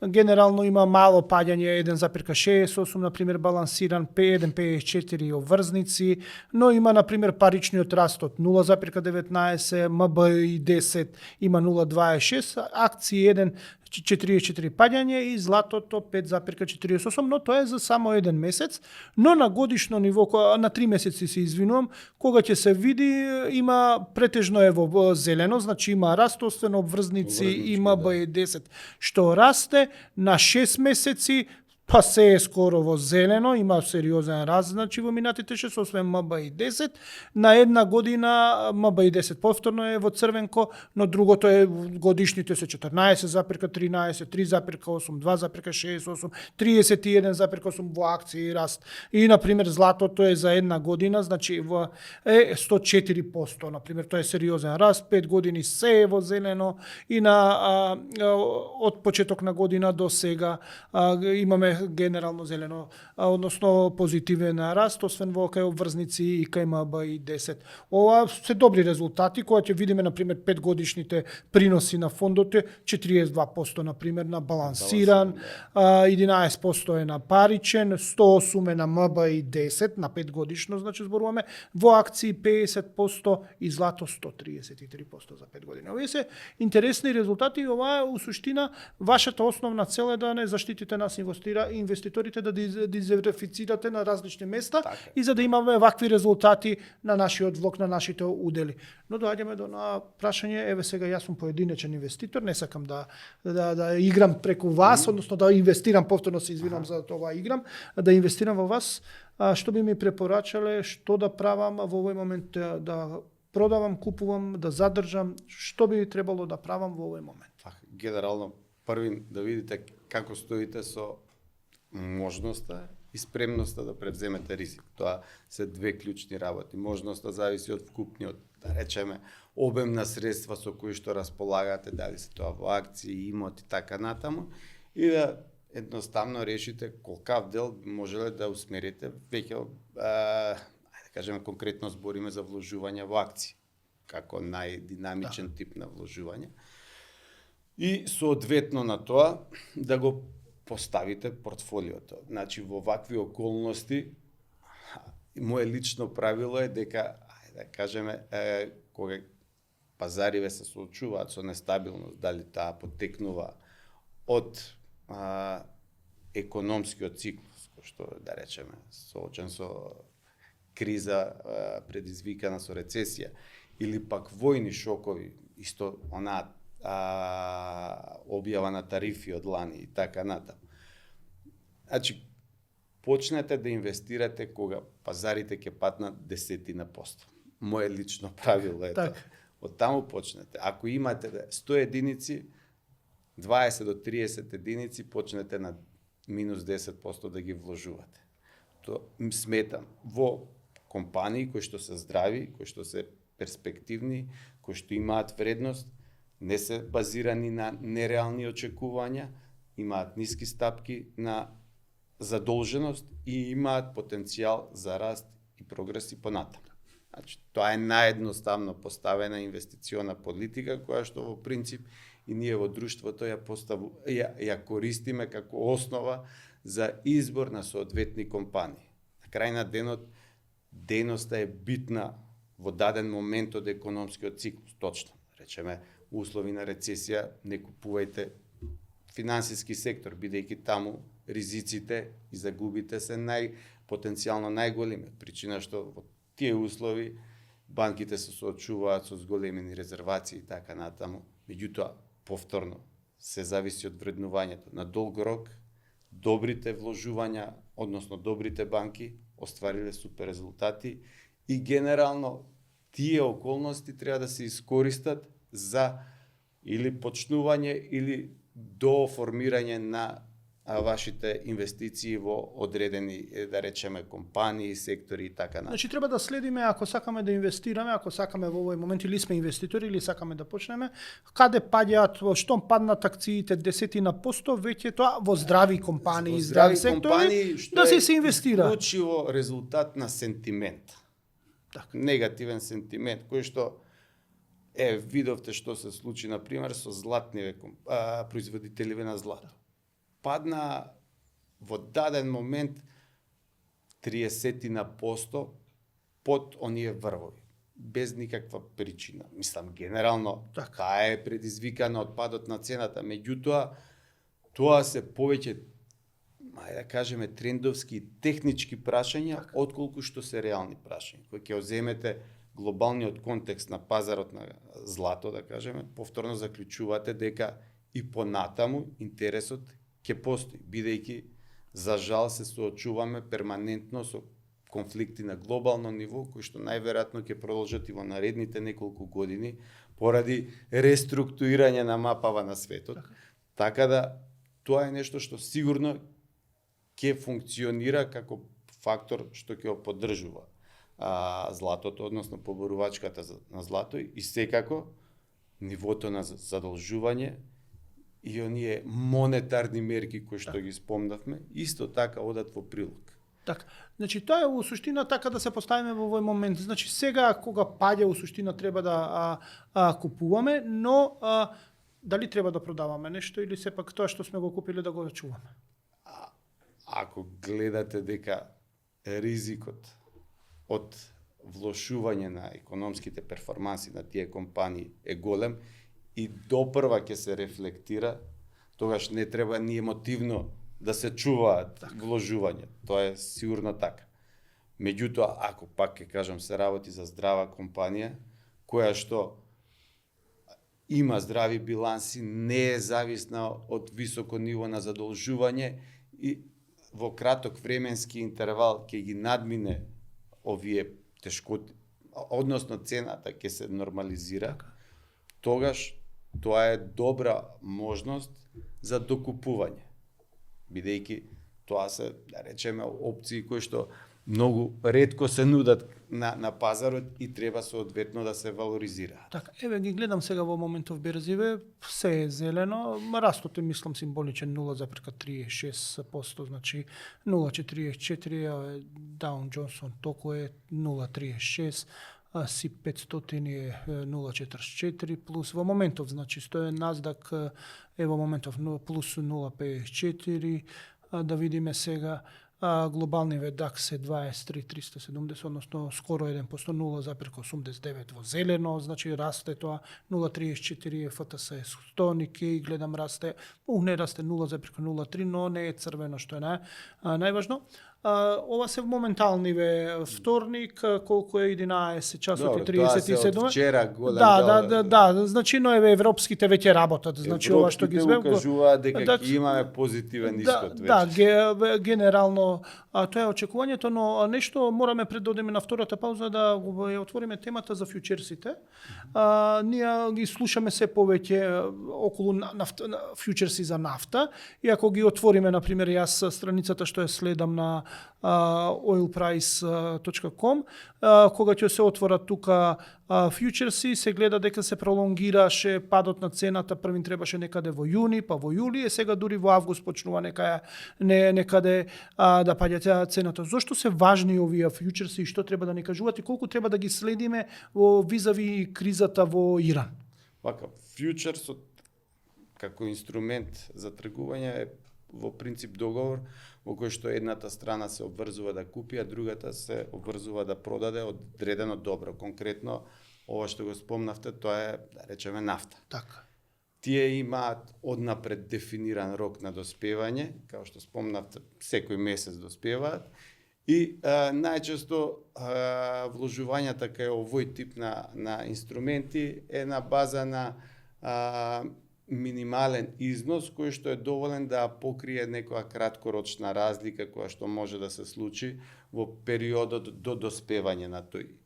[SPEAKER 1] генерално има мало паѓање, 1,68, например, балансиран, 1,54 обврзници, но има, например, паричниот раст од 0,19, МБ и 10 има 0,26, акции 1,44 паѓање и златото 5,48, но тоа е за само еден месец, но на годишно ниво, на 3 месеци се извинувам, кога ќе се види, има претежно е во зелено, значи има раст, освен обврзници и МБ и 10, што расте на 6 месеци, па се е скоро во зелено, има сериозен раст, значи во минатите 6, освен МБ и 10, на една година МБ и 10 повторно е во црвенко, но другото е годишните се 14,13, 3,8, 2,68, 31,8 во акции раст. И, например, златото е за една година, значи е 104%, например, тоа е сериозен раст, 5 години се е во зелено и од почеток на година до сега имаме генерално зелено, односно позитивен раст, освен во кај обврзници и кај МБИ-10. Ова се добри резултати, кои ќе видиме, например, 5 годишните приноси на фондот е 42%, например, на балансиран, 11% е на паричен, 108% е на МБИ-10, на 5 годишно, значи зборуваме, во акции 50% и злато 133% за 5 години. Овие се интересни резултати и ова е у суштина вашата основна цел е да не заштитите нас инвеститорите, да дизверифицирате на различни места и за да имаме вакви резултати на нашиот влог, на нашите удели. Но доаѓаме до на прашање, еве сега јас сум поединечен инвеститор, не сакам да играм преку вас, односно да инвестирам, повторно се извинам за тоа играм, да инвестирам во вас. Што би ми препорачале, што да правам во овој момент, да продавам, купувам, да задржам, што би требало да правам во овој момент?
[SPEAKER 2] Генерално, први да видите како стоите со можноста и спремноста да превземете ризик. Тоа се две клучни работи. Можноста зависи од вкупниот, да речеме, обем на средства со кои што располагате, дали се тоа во акции, имот и така натаму, и да едноставно решите колкав дел можеле да усмерите, веќе да кажеме конкретно збориме за вложување во акции, како најдинамичен тип на вложување. И соодветно на тоа да го поставите портфолиото. Значи во вакви околности мое лично правило е дека да кажеме кога пазариве се соочуваат со нестабилност, дали таа потекнува од економскиот циклус, кој што да речеме соочен со криза предизвикана со рецесија или пак војни шокови, исто онаа објава на тарифи од лани и така натаму. Значи, почнете да инвестирате кога пазарите ќе патнат 10%. Мое лично правило е тоа. Од таму почнете. Ако имате 100 единици, 20 до 30 единици, почнете на минус 10% да ги вложувате. То сметам во компании кои што се здрави, кои што се перспективни, кои што имаат вредност, не се базирани на нереални очекувања, имаат ниски стапки на задолженост и имаат потенцијал за раст и прогрес и понатаму. Значи, тоа е наједноставно поставена инвестициона политика, која што во принцип и ние во друштвото ја користиме како основа за избор на соодветни компании. На крај на денот, дејноста е битна во даден момент од економскиот циклус, точно. Речеме, услови на рецесија, не купувајте финансиски сектор, бидејќи таму ризиците и загубите се потенцијално најголеми. Причина што во тие услови банките се соочуваат со зголемени резервации и така натаму. Меѓутоа, повторно, се зависи од вреднувањето. На долг рок, добрите вложувања, односно добрите банки, оствариле супер резултати и генерално тие околности треба да се искористат за или почнување или до формирање на вашите инвестиции во одредени, да речеме, компании, сектори и така натаму.
[SPEAKER 1] Значи треба да следиме, ако сакаме да инвестираме, ако сакаме во овој момент или сме инвеститори или сакаме да почнеме, каде паѓаат, во штом паднат акциите 10%, веќе тоа во здрави компании, здрави сектори, да се инвестира.
[SPEAKER 2] Исклучиво резултат на сентимент.
[SPEAKER 1] Так.
[SPEAKER 2] Негативен сентимент, кој што видовте што се случи, например, со златниве производителиве на злато. Падна во даден момент 30% под оние врвови, без никаква причина. Мислам, генерално, таа е предизвикана од падот на цената, меѓутоа, тоа се повеќе, да кажеме, трендовски технички прашања, отколку што се реални прашања. Кој ќе оземете глобалниот контекст на пазарот на злато, да кажеме, повторно заклучувате дека и понатаму интересот ќе постои, бидејќи за жал се соочуваме перманентно со конфликти на глобално ниво, кои што најверојатно ќе продолжат и во наредните неколку години поради реструктурирање на мапава на светот. Така да тоа е нешто што сигурно ќе функционира како фактор што ќе го поддржува златото, односно поборувачката на злато и секако нивото на задолжување и оние монетарни мерки кои што ги спомнавме, исто така одат во прилог.
[SPEAKER 1] Така. Значи тоа е во суштина така да се поставиме во овој момент. Значи сега кога паѓа во суштина треба да купуваме, но дали треба да продаваме нешто или сепак тоа што сме го купиле да го чуваме?
[SPEAKER 2] Ако гледате дека ризикот од влошување на економските перформанси на тие компании е голем и допрва ќе се рефлектира, тогаш не треба ни емотивно да се чуваат вложување. Тоа е сигурно така. Меѓутоа, ако пак ќе кажам се работи за здрава компанија, која што има здрави биланси, не е зависна од високо ниво на задолжување и во краток временски интервал ќе ги надмине овие тешкоти, односно цената ќе се нормализира, тогаш тоа е добра можност за докупување. Бидејќи тоа се, да речеме, опции кои што многу ретко се нудат на пазарот и треба соодветно да се валоризираат.
[SPEAKER 1] Така, еве ги гледам сега во моментов берзиве, се е зелено, растот е мислам символичен 0,36%, значи 0,44, Dow Johnson току е 0,36, SIP 500 е 0,44 плюс во моментов, значи стој Nasdaq е во моментов плюс 0,54, да видиме сега глобалниот DAX е 23,370, односно скоро 1%, 0,89 во зелено, значи расте тоа, 0,34 е ФТС 100, Nikkei гледам расте, не расте 0,03, но не е црвено што е најважно. Ова се моменталниве вторник, колку е 11 часот и 37.
[SPEAKER 2] Тоа се од вчера голем
[SPEAKER 1] Да, значи но еве европските веќе работат, значи ова што ги
[SPEAKER 2] Европските укажуваат дека ќе имаме позитивен исход веќе.
[SPEAKER 1] Да, генерално тоа е очекувањето, но нешто мораме пред да одиме на втората пауза да ја отвориме темата за фјучерсите. Ние ги слушаме се повеќе околу фјучерси за нафта и ако ги отвориме, на пример, јас страницата што ја следам на oilprice.com, кога ќе се отворат тука фјучерси, се гледа дека се пролонгираше падот на цената, првин требаше некаде во јуни, па во јули, и сега дури во август почнува некаде да паѓа цената. Зошто се важни овие фјучерси и што треба да ни кажуваат и колку треба да ги следиме во визави кризата во Иран?
[SPEAKER 2] Вака, фјучерсот како инструмент за тргување е во принцип договор во кој што едната страна се обврзува да купи, а другата се обврзува да продаде одредено добро. Конкретно, ова што го спомнавте, тоа е, да речеме, нафта.
[SPEAKER 1] Така.
[SPEAKER 2] Тие имаат однапред дефиниран рок на доспевање, као што спомнавте, секој месец доспеваат, и најчесто вложувањата кај овој тип на инструменти е на база на минимален износ кој што е доволен да покрие некоја краткорочна разлика која што може да се случи во периодот до доспевање на тој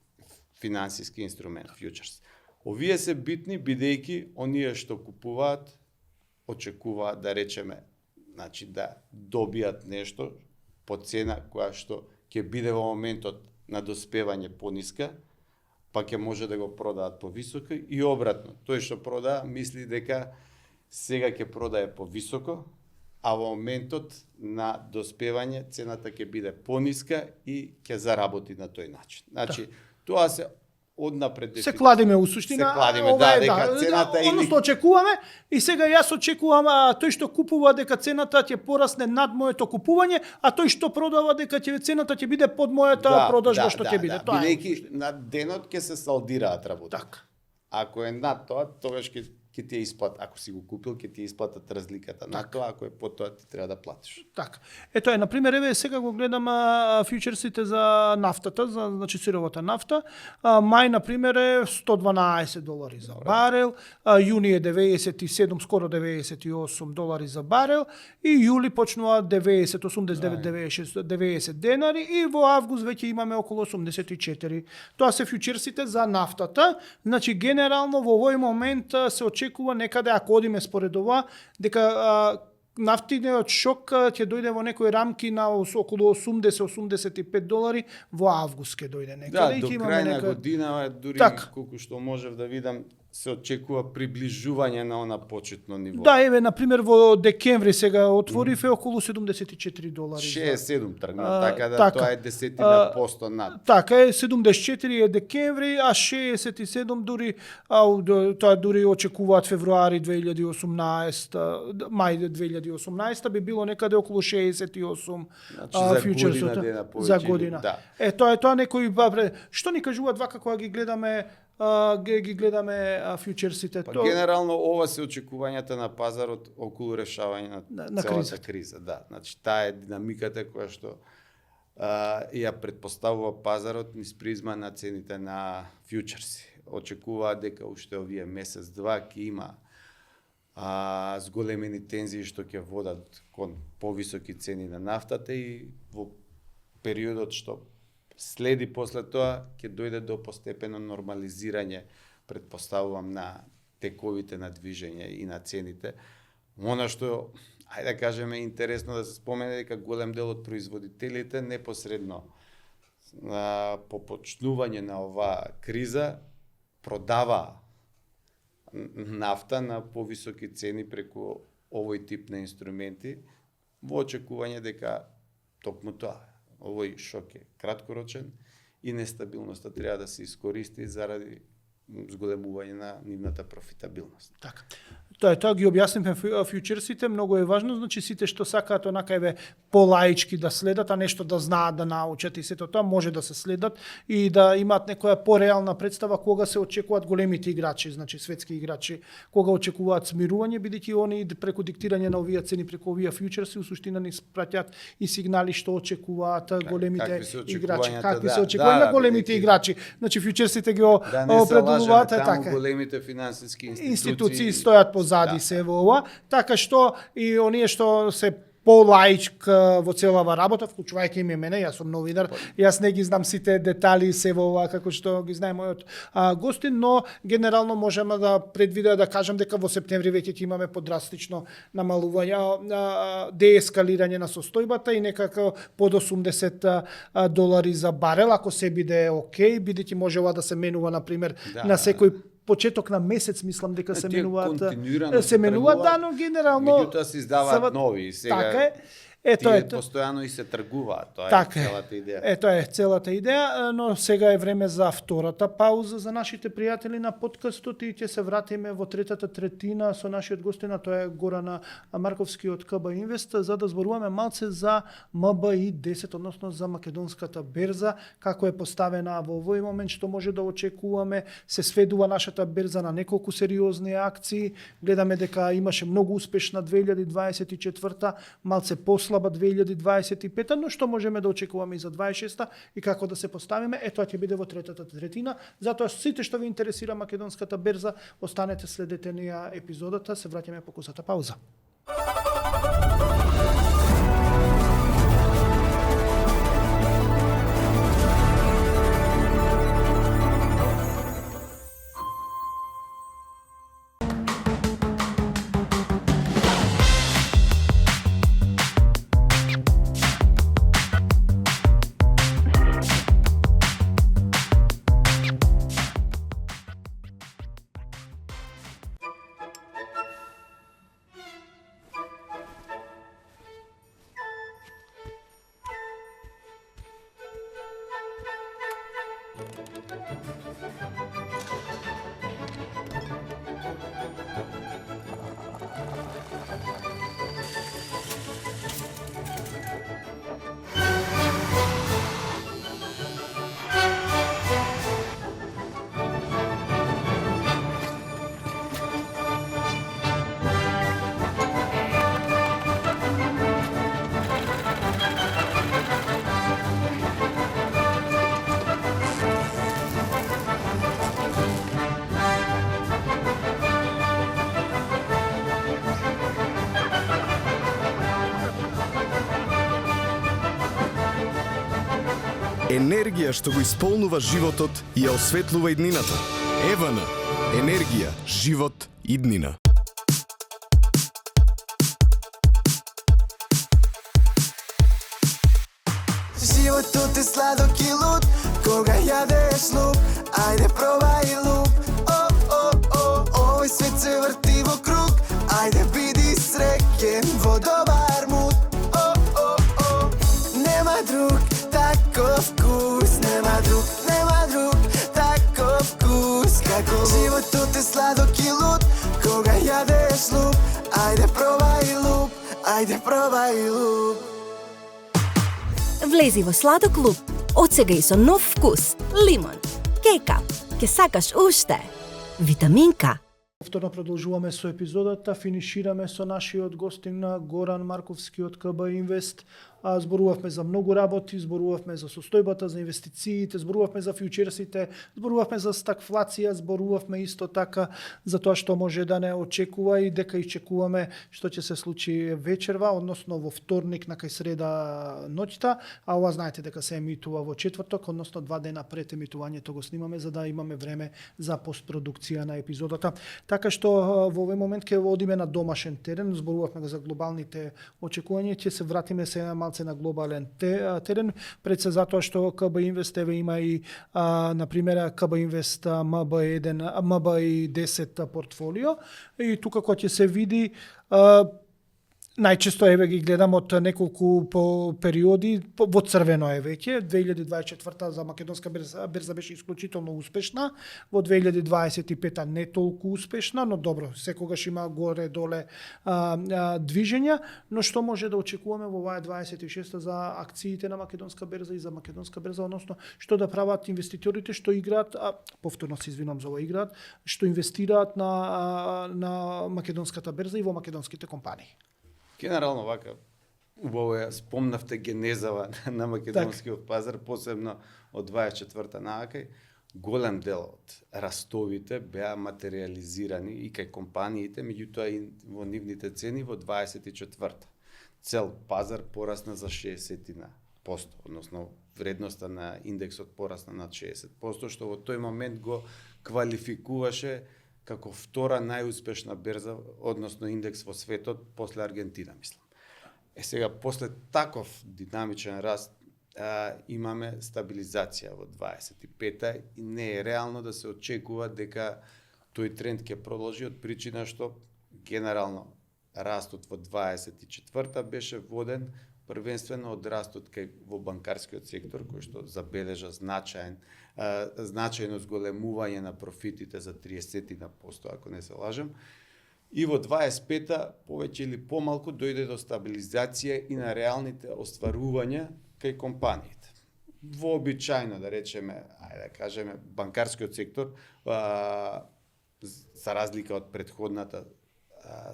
[SPEAKER 2] финансиски инструмент, фьючерс. Овие се битни бидејќи оние што купуваат очекуваат, да речеме, значи да добијат нешто по цена која што ќе биде во моментот на доспевање пониска, па ќе може да го продаат повисоко и обратно. Тој што продаа мисли дека сега ќе продае повисоко, а во моментот на доспевање цената ќе биде пониска и ќе заработи на тој начин. Значи, тоа се однапред
[SPEAKER 1] се кладиме у суштина,
[SPEAKER 2] се кладиме, дека цената или
[SPEAKER 1] односно очекуваме и сега јас очекувам тој што купува дека цената ќе порасне над моето купување, а тој што продава дека цената ќе биде под мојата продажба што ќе биде.
[SPEAKER 2] Тоа е. Бидејќи на денот ќе се салдираат работите.
[SPEAKER 1] Така.
[SPEAKER 2] Ако е над тоа, тогаш ќе ти исплат, ако си го купил, ќе ти исплатат разликата. На тоа, ако е под тоа, ти треба да платиш.
[SPEAKER 1] Така. Ето е, например, еве сега го гледам фьючерсите за нафтата, значи сировата нафта. Мај, например, е $112 за барел, јуни е 97, скоро $98 за барел и јули почнува 90, 89, 90 денари и во август веќе имаме околу 84. Тоа се фьючерсите за нафтата. Значи, генерално во овој момент се очекува некаде, ако одиме според ова, дека нафтиниот шок ќе дојде во некои рамки на околу $80-85 во август ќе дојде некаде.
[SPEAKER 2] Да, до крај на година, дури колку што можев да видам, се очекува приближување на она почетно ниво.
[SPEAKER 1] Да, еве, например, во декември сега отворив е околу $74.
[SPEAKER 2] 67 тргна, така да
[SPEAKER 1] така.
[SPEAKER 2] тоа е десетина посто над.
[SPEAKER 1] Така е, 74 е декември, а 67 дури, тоа дури очекуваат февруари 2018, мај 2018 би било некаде околу 68
[SPEAKER 2] Значи, за
[SPEAKER 1] фьючерсот.
[SPEAKER 2] година дена повеќе
[SPEAKER 1] За
[SPEAKER 2] или-
[SPEAKER 1] година.
[SPEAKER 2] да.
[SPEAKER 1] Тоа е тоа некои што ни кажуваат вака кога ги гледаме фьючерсите.
[SPEAKER 2] Па, генерално ова се очекувањата на пазарот околу решавање на целата криза. Да, значи таа е динамиката која што ја предпоставува пазарот низ призма на цените на фьючерси. Очекуваат дека уште овие месец-два ќе има зголемени тензии што ќе водат кон повисоки цени на нафтата и во периодот што следи после тоа ќе дојде до постепено нормализирање, предпоставувам, на тековите на движење и на цените. Она што, ајде да кажеме, интересно да се спомене дека голем дел од производителите непосредно по почнување на оваа криза продава нафта на повисоки цени преку овој тип на инструменти во очекување дека токму тоа, овој шок е краткорочен и нестабилноста треба да се искористи заради зголемување на нивната профитабилност.
[SPEAKER 1] Така. Тоа ги објаснивме фьючерсите, многу е важно, значи сите што сакаат онака еве полаички да следат, а нешто да знаат да научат и сето тоа може да се следат и да имаат некоја пореална представа кога се очекуваат големите играчи, значи светски играчи, кога очекуваат смирување, бидејќи они преку диктирање на овие цени, преку овие фьючерси, у суштина ни спраќаат и сигнали што очекуваат големите играчи, какви се очекувања на големите играчи. Значи фьючерсите ги определуваат
[SPEAKER 2] така. Големите финансиски
[SPEAKER 1] институции стојат позади се во ова, така што и оние што се полаичк во целава работа, вклучувајќи и мене, јас сум новинар, јас не ги знам сите детали се во ова како што ги знае мојот гостин, но генерално можеме да предвидеме да кажам дека во септември веќе ќе имаме подрастично намалување, деескалирање на состојбата и некако под $80 за барел, ако се биде окей, бидејќи може ова да се менува на пример на секој почеток на месец, мислам дека се менуваат, да, но генерално
[SPEAKER 2] меѓутоа се издаваат нови сега.
[SPEAKER 1] Така е. Ето е
[SPEAKER 2] постојано и се тргуваат, тоа
[SPEAKER 1] така
[SPEAKER 2] е целата идеја.
[SPEAKER 1] Ето е целата идеја, но сега е време за втората пауза за нашите пријатели на подкастот и ќе се вратиме во третата третина со нашиот гостин, тоа е Горан Марковски од КБ Инвест, за да зборуваме малце за МБИ-10, односно за македонската берза, како е поставена во овој момент, што може да очекуваме, се сведува нашата берза на неколку сериозни акции, гледаме дека имаше многу успешна 2024, малце послаба 2025, но што можеме да очекуваме и за 26-та и како да се поставиме, тоа ќе биде во третата третина. Затоа сите што ви интересира македонската берза, останете, следете неја епизодата, се враќаме по кусата пауза.
[SPEAKER 5] Енергија што го исполнува животот и ја осветлува иднината. Евана. Енергија, живот, иднина.
[SPEAKER 3] Животот е сладок и луд, кога јадеш луп, ајде пробај луп. О, о, о. свет се врти во круг. Ајде биди среќен во добар муд. О, о, о. Нема друг таков вкус, нема друг таков вкус. Како животот е сладок и луд, кога јадеш луп. Ајде пробај луп, ајде пробај луп.
[SPEAKER 4] Влези во сладок луп, од сега и со нов вкус. Лимон. Кейкап. Ке сакаш уште. Витаминка.
[SPEAKER 1] Повторно продолжуваме со епизодата, финишираме со нашиот гостин Горан Марковски од КБ Инвест. Зборувавме за многу работи, зборувавме за состојбата, за инвестициите, зборувавме за фјучерсите, зборувавме за стагфлација, зборувавме исто така за тоа што може да не очекува и дека исчекуваме што ќе се случи вечерва, односно во вторник на кај среда ноќта, а ова знаете дека се емитува во четврток, односно 2 дена пред емитувањето го снимаме за да имаме време за постпродукција на епизодата. Така што во овој момент ќе одиме на домашен терен, зборувавме за глобалните очекувања, ќе се вратиме сега малце на глобален терен, пред се затоа што КБ Инвест има и на пример КБ Инвест МБ1, МБ10 портфолио и тука кога ќе се види најчесто ги гледам од неколку по периоди, во црвено е веќе. 2024 за македонска берза беше исклучително успешна, во 2025 не толку успешна, но добро, секогаш има горе-доле движења, но што може да очекуваме во оваа 26 за акциите на македонска берза и за македонска берза, односно што да прават инвеститорите што играат, повторно се извинувам за ова играат, што инвестираат на македонската берза и во македонските компании.
[SPEAKER 2] Генерално вака, убаво ја спомнавте генезава на македонскиот пазар, посебно од 24-та навака, голем дел од растовите беа материализирани и кај компаниите, меѓутоа и во нивните цени во 24-та. Цел пазар порасна за 60%, односно вредноста на индексот порасна над 60%, што во тој момент го квалификуваше како втора најуспешна берза, односно индекс во светот, после Аргентина, мислам. Сега, после таков динамичен раст, имаме стабилизација во 25-та и не е реално да се очекува дека тој тренд ќе продолжи од причина што генерално растот во 24-та беше воден првенствено од растот во банкарскиот сектор, кој што забележа значајно зголемување на профитите за 30%, ако не се лажам. И во 25-та повеќе или помалку дојде до стабилизација и на реалните остварувања кај компаниите. Вообичајно, да речеме, ајде да кажеме, банкарскиот сектор, за разлика од претходната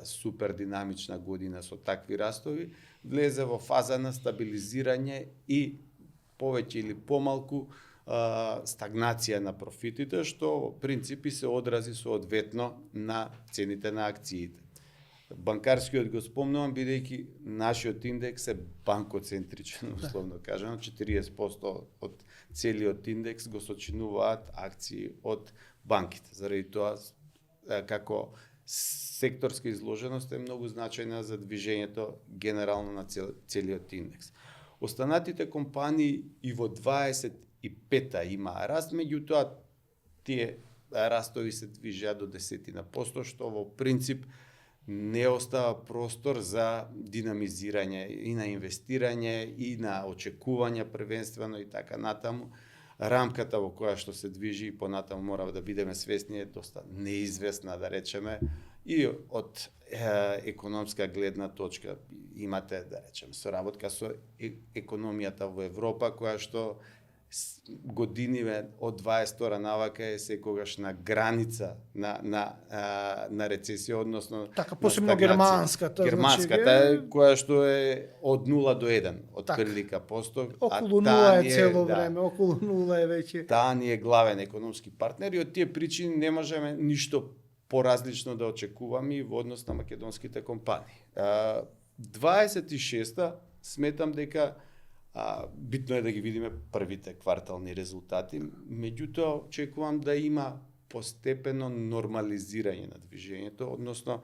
[SPEAKER 2] супер динамична година со такви растови, влезе во фаза на стабилизирање и повеќе или помалку стагнација на профитите, што во принципи се одрази соодветно на цените на акциите. Банкарскиот го спомнувам, бидејќи нашиот индекс е банкоцентричен, условно кажано, 40% од целиот индекс го сочинуваат акции од банките. Заради тоа, како секторска изложеност е многу значајна за движењето генерално на целиот индекс. Останатите компании и во 25-та имаа раст, меѓутоа тие растови се движеа до 10%, што во принцип не остава простор за динамизирање и на инвестирање и на очекувања првенствено и така натаму. Рамката во која што се движи и понатаму мора да бидеме свесни е доста неизвестна, да речеме, и од економска гледна точка имате, да речеме, соработка со економијата во Европа, која што годиниве од 22 навака е секогаш на граница на рецесија, односно
[SPEAKER 1] така, посебно германската.
[SPEAKER 2] Германската е која што е од 0 до 1, од прилика посто.
[SPEAKER 1] Околу 0 е цело време, околу 0 е веќе.
[SPEAKER 2] Таа ни е главен економски партнер и од тие причини не можеме ништо поразлично да очекуваме и во однос на македонските компании. 26-та сметам дека битно е да ги видиме првите квартални резултати, меѓутоа очекувам да има постепено нормализирање на движењето, односно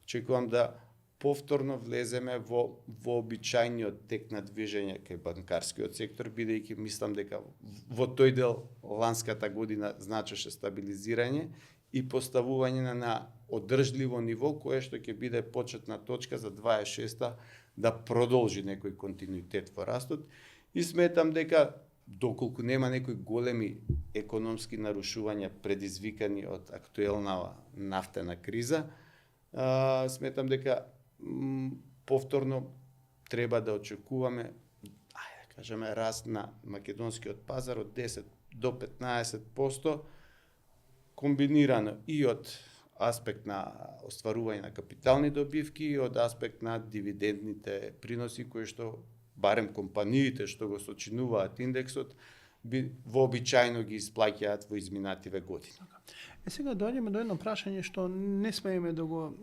[SPEAKER 2] очекувам да повторно влеземе во вообичајниот тек на движење кај банкарскиот сектор, бидејќи мислам дека во тој дел ланската година значеше стабилизирање и поставување на одржливо ниво кое што ќе биде почетна точка за 26-та да продолжи некој континуитет во растот и сметам дека доколку нема некои големи економски нарушувања предизвикани од актуелна нафтена криза, сметам дека повторно треба да очекуваме кажеме раст на македонскиот пазар од 10 до 15%, комбинирано и од аспект на остварување на капитални добивки и од аспект на дивидендните приноси кои што барем компаниите што го сочинуваат индексот вообичајно ги исплаќаат во изминативе години.
[SPEAKER 1] Сега доаѓаме до едно прашање што не смееме да го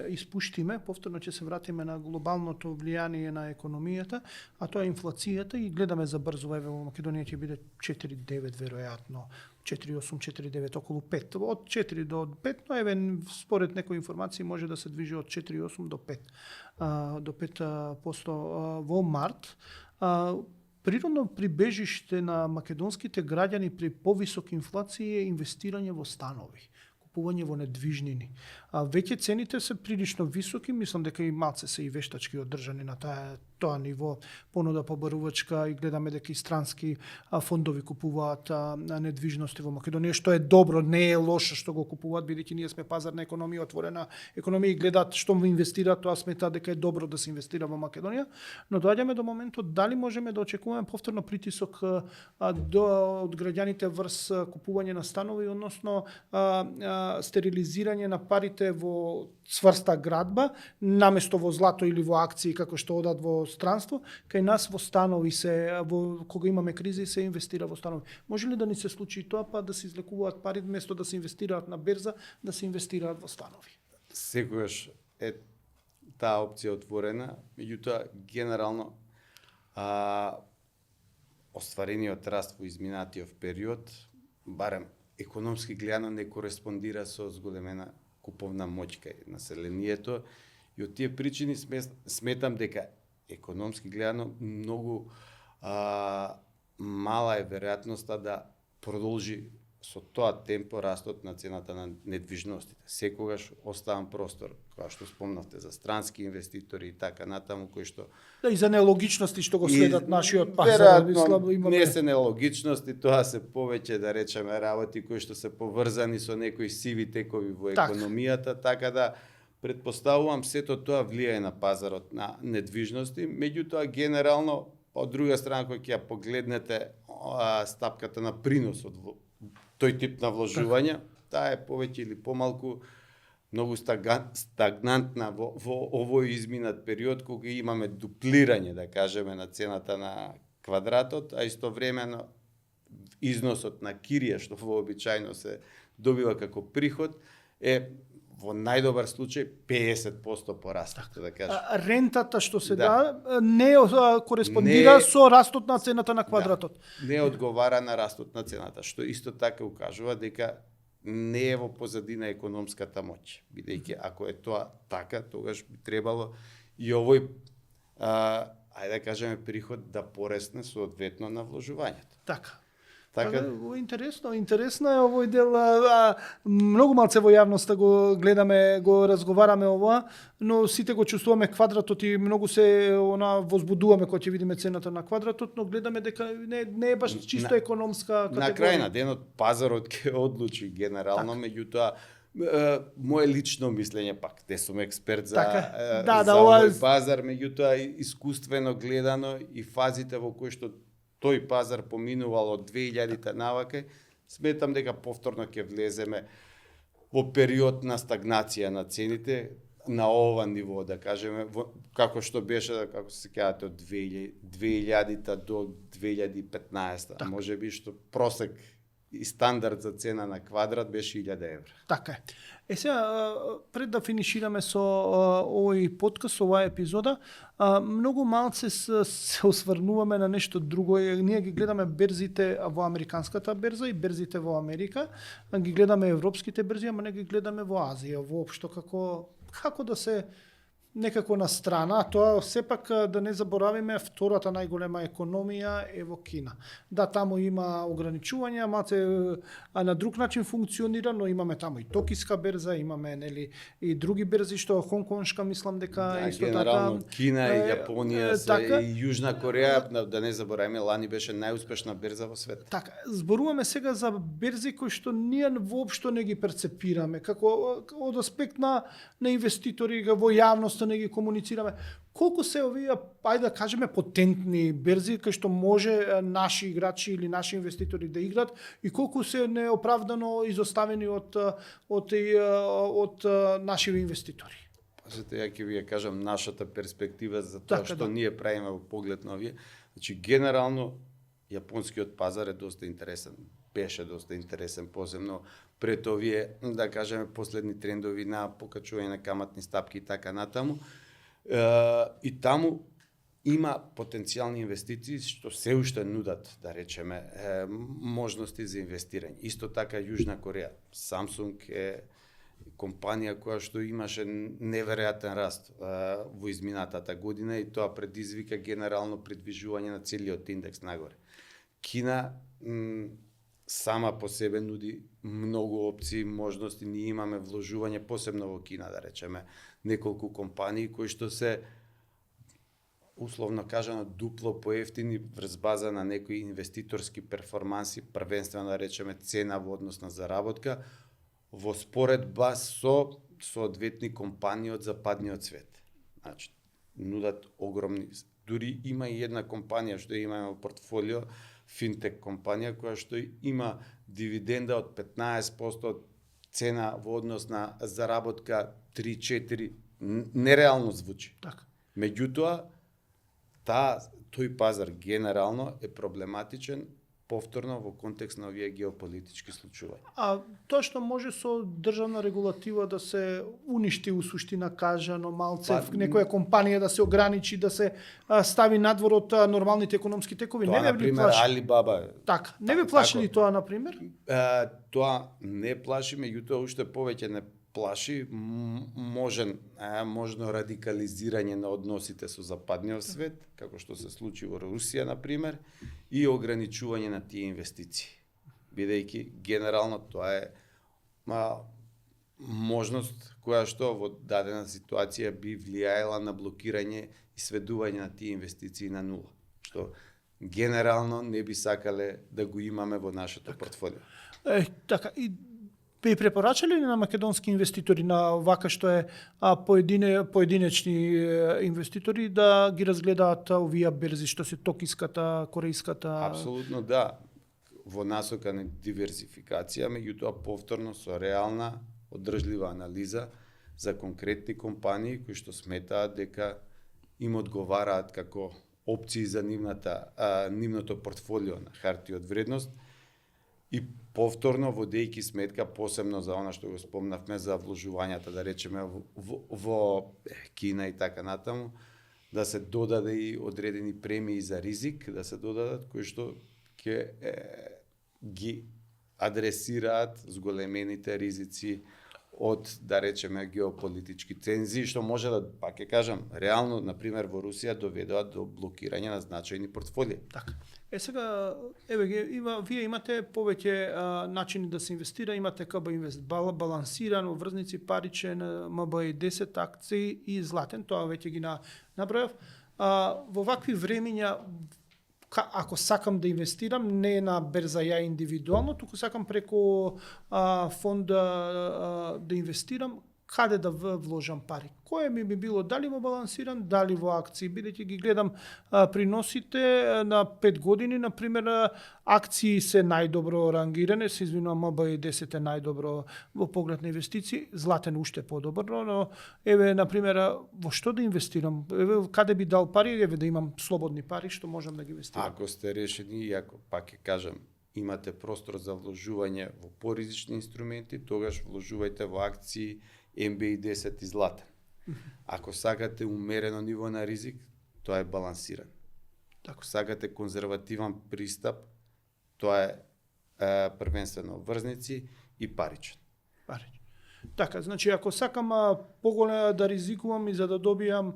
[SPEAKER 1] испуштиме, повторно ќе се вратиме на глобалното влијание на економијата, а тоа е инфлацијата и гледаме за брзо, еве во Македонија ќе биде 4,9 веројатно, 4,8, 4,9, околу 5, од 4 до 5, но еве според некои информации може да се движи од 4,8 до 5, до 5% во март. Природно прибежиште на македонските граѓани при повисока инфлација е инвестирање во станови, купување во недвижнини. Веќе цените се прилично високи, мислам дека и малце се и вештачки одржани на тоа ниво, понуда побарувачка и гледаме дека и странски фондови купуваат недвижности во Македонија, што е добро, не е лошо што го купуваат, бидејќи ние сме пазарна економија, отворена економија и гледаат што инвестираат, тоа сметаат дека е добро да се инвестира во Македонија, но доаѓаме до моментот дали можеме да очекуваме повторно притисок од граѓаните врз купување на станови, односно стерилизирање на парите во цврста градба, наместо во злато или во акции како што одат во странство, кај нас во станови кога имаме кризи се инвестира во станови. Може ли да ни се случи тоа па да се излекуваат пари вместо да се инвестираат на берза, да се инвестираат во станови?
[SPEAKER 2] Секогаш е таа опција отворена, меѓутоа генерално остварениот раст во изминатиот период, барем економски гледано не кореспондира со зголемена куповна моќ кај населението и од тие причини сметам дека економски гледано многу мала е веројатноста да продолжи со тоа темпо растот на цената на недвижностите. Секогаш оставам простор, која што спомнавте, за странски инвеститори и така натаму, кои што...
[SPEAKER 1] Да, и за нелогичности што го следат нашиот пазар.
[SPEAKER 2] Веројатно, не се нелогичности, тоа се повеќе, да речеме, работи кои што се поврзани со некои сиви текови во економијата, така да предпоставувам сето тоа влијае на пазарот на недвижности, меѓутоа генерално, од друга страна, кој ќе ја погледнете стапката на приносот во тој тип на вложување, таа е повеќе или помалку многу стагнантна во овој изминат период кога имаме дуплирање, да кажеме, на цената на квадратот, а истовремено износот на кирија, што вообичајно се добива како приход, е во најдобар случај 50% пораст, да кажем.
[SPEAKER 1] Рентата што се не кореспондира со растот на цената на квадратот.
[SPEAKER 2] Не одговара на растот на цената, што исто така укажува дека не е во позадина економската моќ. Бидејќи ако е тоа така, тогаш би требало и овој ајде да кажеме приход да порасне соодветно на вложувањето.
[SPEAKER 1] Така.
[SPEAKER 2] Така
[SPEAKER 1] интересно е овој дел, многу малце во јавноста го гледаме, го разговараме ова, но сите го чувствуваме квадратот и многу се возбудуваме кога ќе видиме цената на квадратот, но гледаме дека не е баш чисто економска категорија.
[SPEAKER 2] На крај на денот пазарот ќе одлучи генерално, меѓутоа моje лично мислење пак, не сум експерт за овој пазар, меѓутоа искуствено гледано и фазите во кои што тој пазар поминувал од 2000-та навака, сметам дека повторно ќе влеземе во период на стагнација на цените на ова ниво, да кажеме, како што беше, како се кажате, од 2000-та до 2015-та. Може би што просек и стандард за цена на квадрат беше 1000 евра.
[SPEAKER 1] Така е. Сега, пред да финишираме со овој подкаст, оваа епизода, многу малце се осврнуваме на нешто друго. Ние ги гледаме берзите во американската берза и берзите во Америка, ги гледаме европските берзи, ама не ги гледаме во Азија, воопшто како да се некако на страна, тоа сепак да не заборавиме втората најголема економија е во Кина. Да, таму има ограничувања, малце на друг начин функционира, но имаме таму и Токиска берза, имаме нели и други берзи што Хонконшка мислам дека исто
[SPEAKER 2] генерално
[SPEAKER 1] така.
[SPEAKER 2] Кина и Јапонија
[SPEAKER 1] така,
[SPEAKER 2] и Јужна Кореја, да не забораваме, лани беше најуспешна берза во свет.
[SPEAKER 1] Така, зборуваме сега за берзи кои што ние воопшто не ги перцепираме, како од аспект на инвеститори во јавноста не ги комуницираме. Колку се овие, ајде да кажеме, потентни берзи кај што може наши играчи или наши инвеститори да играат и колку се неоправдано изоставени од наши инвеститори.
[SPEAKER 2] Пазете, ја ќе ви ја кажам нашата перспектива за тоа
[SPEAKER 1] Така,
[SPEAKER 2] што ние правиме во поглед на овие. Значи, генерално, јапонскиот пазар е доста интересен. Беше доста интересен, посебно пред овие, да кажеме, последни трендови на покачување на каматни стапки и така натаму. И таму има потенцијални инвестиции што се уште нудат, да речеме, можности за инвестирање. Исто така Јужна Кореја. Samsung е компанија која што имаше неверојатен раст во изминатата година и тоа предизвика генерално придвижување на целиот индекс нагоре. Кина сама по себе нуди многу опции, можности, ние имаме вложување посебно во Кина, да речеме, неколку компании кои што се условно кажано дупло поевтини врз база на некои инвеститорски перформанси, првенствено да речеме цена во однос на заработка, во споредба со соодветни компании од западниот свет. Значи, нудат огромни. Дури има и една компанија што имаме во портфолио, финтек компанија која што има дивиденда од 15% од цена во однос на заработка 3-4, нереално звучи.
[SPEAKER 1] Така.
[SPEAKER 2] Меѓутоа, тој пазар генерално е проблематичен повторно во контекст на овие геополитички случувања.
[SPEAKER 1] А тоа што може со државна регулатива да се уништи у суштина кажано малце некоја компанија да се ограничи, да се стави надвор од нормалните економски текови,
[SPEAKER 2] Тоа,
[SPEAKER 1] не ви
[SPEAKER 2] например,
[SPEAKER 1] плаши?
[SPEAKER 2] Алибаба.
[SPEAKER 1] Така, не ви плаши ли тоа, например?
[SPEAKER 2] Тоа не плаши, меѓутоа уште повеќе не плаши можно радикализирање на односите со западниот свет, како што се случи во Русија, например, и ограничување на тие инвестиции. Бидејќи генерално тоа е можност која што во дадена ситуација би влијаела на блокирање и сведување на тие инвестиции на нула, што генерално не би сакале да го имаме во нашето портфолио.
[SPEAKER 1] Така, и би препорачале ли на македонски инвеститори, на вака што е поединечни инвеститори, да ги разгледаат овие берзи што се токиската, корејската?
[SPEAKER 2] Апсолутно да. Во насока на диверсификација, меѓутоа повторно со реална, одржлива анализа за конкретни компании кои што сметаат дека им одговараат како опции за нивното портфолио на харти од вредност и повторно водејќи сметка посебно за она што го спомнавме за вложувањата, да речеме во Кина и така натаму, да се додаде и одредени премии за ризик, да се додадат кои што ќе ги адресираат зголемените ризици од, да речеме, геополитички тензии, што може да, пак ќе кажам, реално, например, во Русија доведоа до блокирање на значајни портфолии.
[SPEAKER 1] Така. Сега, вие имате повеќе начини да се инвестира, имате КБ Инвест балансиран, врзници, паричен, МБИ 10 акции и златен, тоа веќе ги набројав. Во вакви времиња, ако сакам да инвестирам, не на берза ја индивидуално, туку сакам преку фонд да инвестирам, каде да вложам пари? Кое ми би било, дали во балансиран, дали во акции, бидејќи ги гледам приносите на 5 години, например, акции се најдобро рангиране, се извинувам, МБИ 10 е најдобро во поглед на инвестиции, златен уште подобро, но еве, например, во што да инвестирам? Еве, каде би дал пари, еве да имам слободни пари, што можам да ги инвестирам?
[SPEAKER 2] Ако сте решени, и ако, пак ќе кажам, имате простор за вложување во поризични инструменти, тогаш вложувајте во акции МБИ 10 и златен. Ако сакате умерено ниво на ризик, тоа е балансиран. Ако сакате конзервативен пристап, тоа е првенствено врзници и паричен.
[SPEAKER 1] Така, значи ако сакам поголема да ризикувам и за да добијам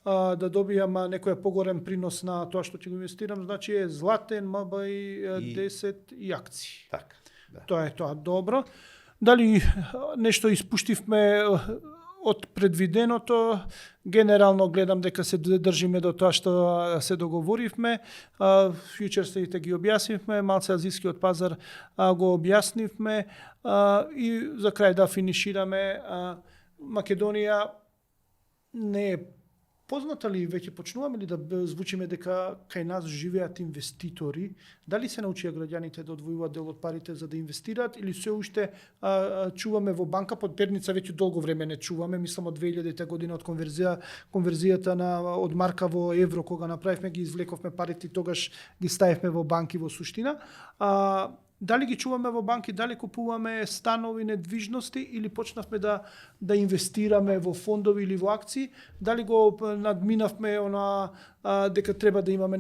[SPEAKER 1] некој поголем принос на тоа што ќе го инвестирам, значи е златен, МБИ 10 и акции.
[SPEAKER 2] Така, да.
[SPEAKER 1] Тоа е тоа добро. Дали нешто испуштивме од предвиденото? Генерално гледам дека се држиме до тоа што се договоривме. Фьючерсите ги објаснивме, малце азискиот пазар го објаснивме и за крај да финишираме. Македонија не е позната ли, веќе почнуваме ли да звучиме дека кај нас живеат инвеститори? Дали се научија граѓаните да одвојуваат дел од парите за да инвестираат или се уште чуваме во банка под перница, веќе долго време не чуваме, мислам од 2000 година од конверзијата од марка во евро кога направивме, ги извлековме парите и тогаш ги ставивме во банки во суштина. Дали ги чуваме во банки, дали купуваме станови, недвижности или почнавме да инвестираме во фондови или во акции, дали го надминавме дека треба да имаме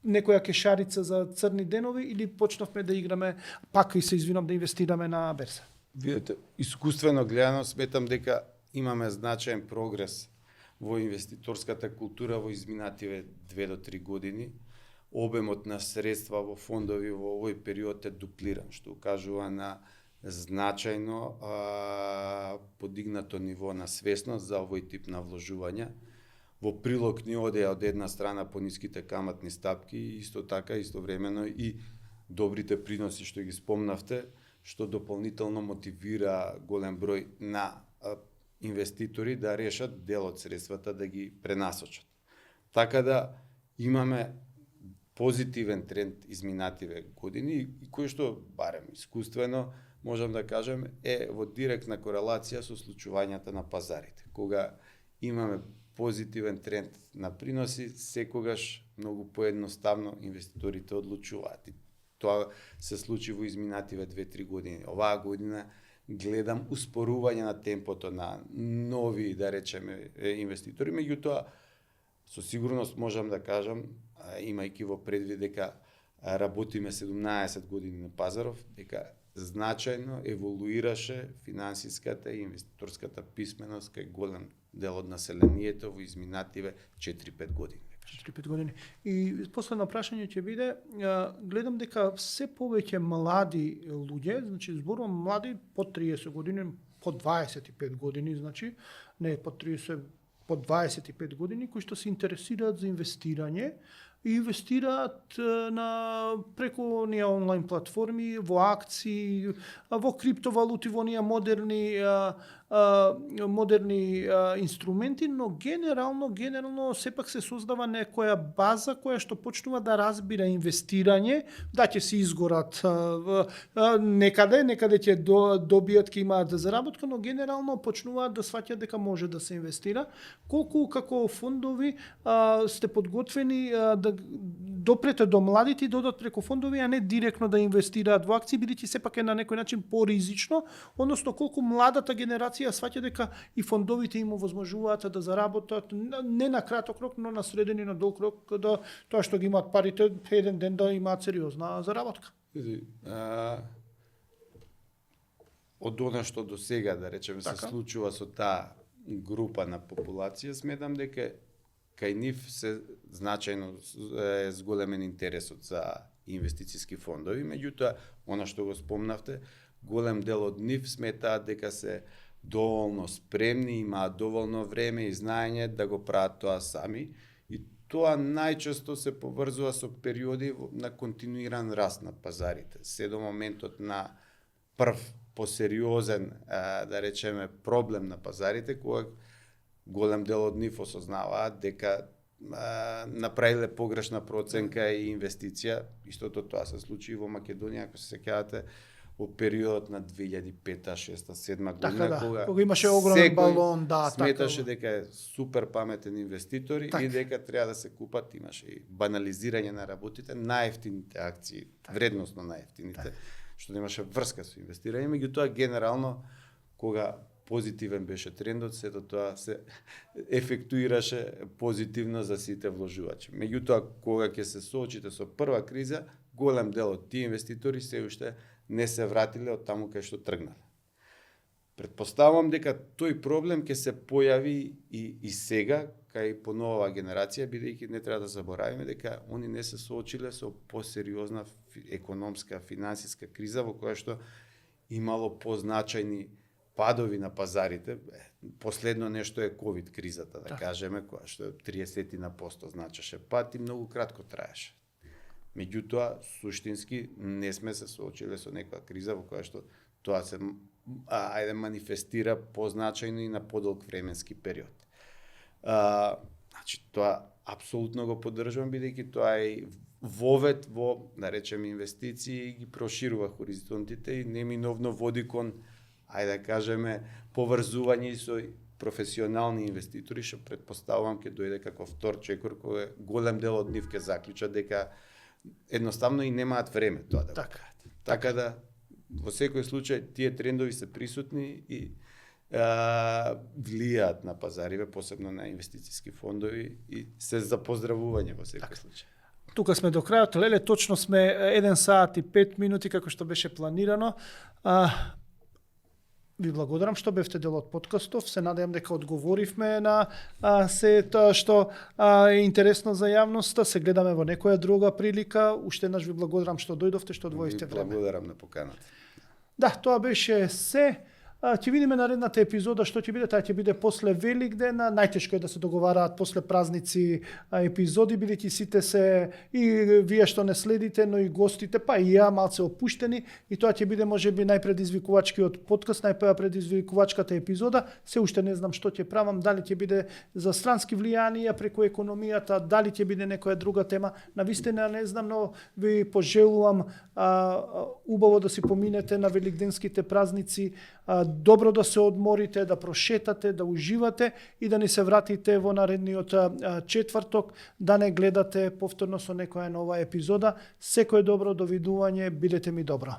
[SPEAKER 1] некоја кешарица за црни денови или почнавме да играме, пак и се извинам, да инвестираме на берза.
[SPEAKER 2] Видете, искуствено гледано сметам дека имаме значаен прогрес во инвеститорската култура во изминативе 2 до 3 години. Обемот на средства во фондови во овој период е дуплиран, што укажува на значајно подигнато ниво на свесност за овој тип на вложувања. Во прилог ни оде од една страна пониските каматни стапки и исто така истовремено и добрите приноси што ги спомнавте, што дополнително мотивира голем број на инвеститори да решат дел од средствата да ги пренасочат. Така да имаме позитивен тренд изминативе години и кој што барем искуствено можам да кажем е во директна корелација со случувањата на пазарите. Кога имаме позитивен тренд на приноси, секогаш многу поедноставно инвеститорите одлучуваат. И тоа се случи во изминативе 2-3 години. Оваа година гледам успорување на темпото на нови, да речеме, инвеститори, меѓутоа со сигурност можам да кажам, имајќи во предвид дека работиме 17 години на пазаров, дека значајно еволуираше финансиската и инвеститорската писменост кај голем дел од населението во изминативе 4-5 години.
[SPEAKER 1] 4-5 години. И последно прашање ќе биде, гледам дека се повеќе млади луѓе, значи зборувам млади под 30 години, под 25 години, значи не под 30, под 25 години, кои што се интересираат за инвестирање и инвестираат преку оние онлайн платформи, во акции, во криптовалути, во оние модерни инструменти, но генерално сепак се создава некоја база која што почнува да разбира инвестирање, да ќе се изгорат некаде ќе добијат, ќе имаат заработка, но генерално почнуваат да сваќаат дека може да се инвестира. Колку како фондови сте подготвени да допрете до младите и додат преку фондови, а не директно да инвестираат во акции, бидејќи сепак е на некој начин поризично, односно колку младата генерација сваќа дека и фондовите им овозможуваат да заработат не на краток рок, но на среден и на долг рок, да тоа што ги имаат парите еден ден да имаат сериозна заработка.
[SPEAKER 2] Од она што до сега, да речеме, се случува со таа група на популација, сметам дека кај нив се значајно е зголемен интересот за инвестициски фондови, меѓутоа, она што го спомнавте, голем дел од нив сметаат дека се доволно спремни, имаат доволно време и знаење да го прават тоа сами и тоа најчесто се поврзува со периоди на континуиран раст на пазарите. Се до моментот на прв посериозен, да речеме, проблем на пазарите, кога голем дел од нив осознаваат дека направиле погрешна проценка и инвестиција. Истото тоа се случи во Македонија, ако се сеќавате, во периодот на 2005, 6, 7 година,
[SPEAKER 1] кога имаше огромен балон,
[SPEAKER 2] сметаше дека е супер паметен инвеститор и дека треба да се купат, имаше и банализирање на работите, најефтините акции, вредносно најефтините, што немаше врска со инвестирање, меѓутоа генерално кога позитивен беше трендот, сето тоа се ефектуираше позитивно за сите вложувачи. Меѓутоа, кога ќе се соочите со прва криза, голем дел од тие инвеститори се уште не се вратиле од таму кај што тргнале. Предпоставувам дека тој проблем ќе се појави и сега, кај по нова генерација, бидејќи не треба да заборавиме дека они не се соочиле со посериозна економска, финансиска криза во која што имало позначајни падови на пазарите. Последно нешто е ковид кризата, да кажеме, која што 30% значеше пад и многу кратко траеше. Меѓутоа, суштински не сме се соочиле со некоја криза во која што тоа се манифестира позначајно и на подолг временски период. Значи, тоа апсолутно го поддржувам, бидејќи тоа е вовет во, да речеме, инвестиции и ги проширува хоризонтите и неминовно води кон, да кажеме, поврзување и со професионални инвеститори, што предпоставувам ќе дојде како втор чекор, кој голем дел од нив ќе заклучат дека едноставно и немаат време тоа да го прават. Така да, во секој случај, тие трендови се присутни и влијаат на пазариве, посебно на инвестициски фондови и се за поздравување во секој случај.
[SPEAKER 1] Тука сме до крајот, леле, точно сме 1 сат и 5 минути како што беше планирано. Ви благодарам што бевте дел од подкастов. Се надевам дека одговоривме на се тоа што е интересно за јавноста. Се гледаме во некоја друга прилика. Уште еднаш ви благодарам што дојдовте, што одвоивте време.
[SPEAKER 2] Благодарам на поканата.
[SPEAKER 1] Да, тоа беше се. Ќе видиме наредната епизода што ќе биде, таа ќе биде после Великден. Најтешко е да се договараат после празници епизоди, бидејќи сите се и вие што не следите, но и гостите, па и ја малце опуштени, и тоа ќе биде можеби најпредизвикувачкиот подкаст, најпредизвикувачката епизода. Се уште не знам што ќе правам, дали ќе биде за странски влијанија преку економијата, дали ќе биде некоја друга тема. Навистина не знам, но ви пожелувам убаво да си поминете на великденските празници, добро да се одморите, да прошетате, да уживате и да ни се вратите во наредниот четврток, да не гледате повторно со некоја нова епизода. Секое добро, довидување, бидете ми добро.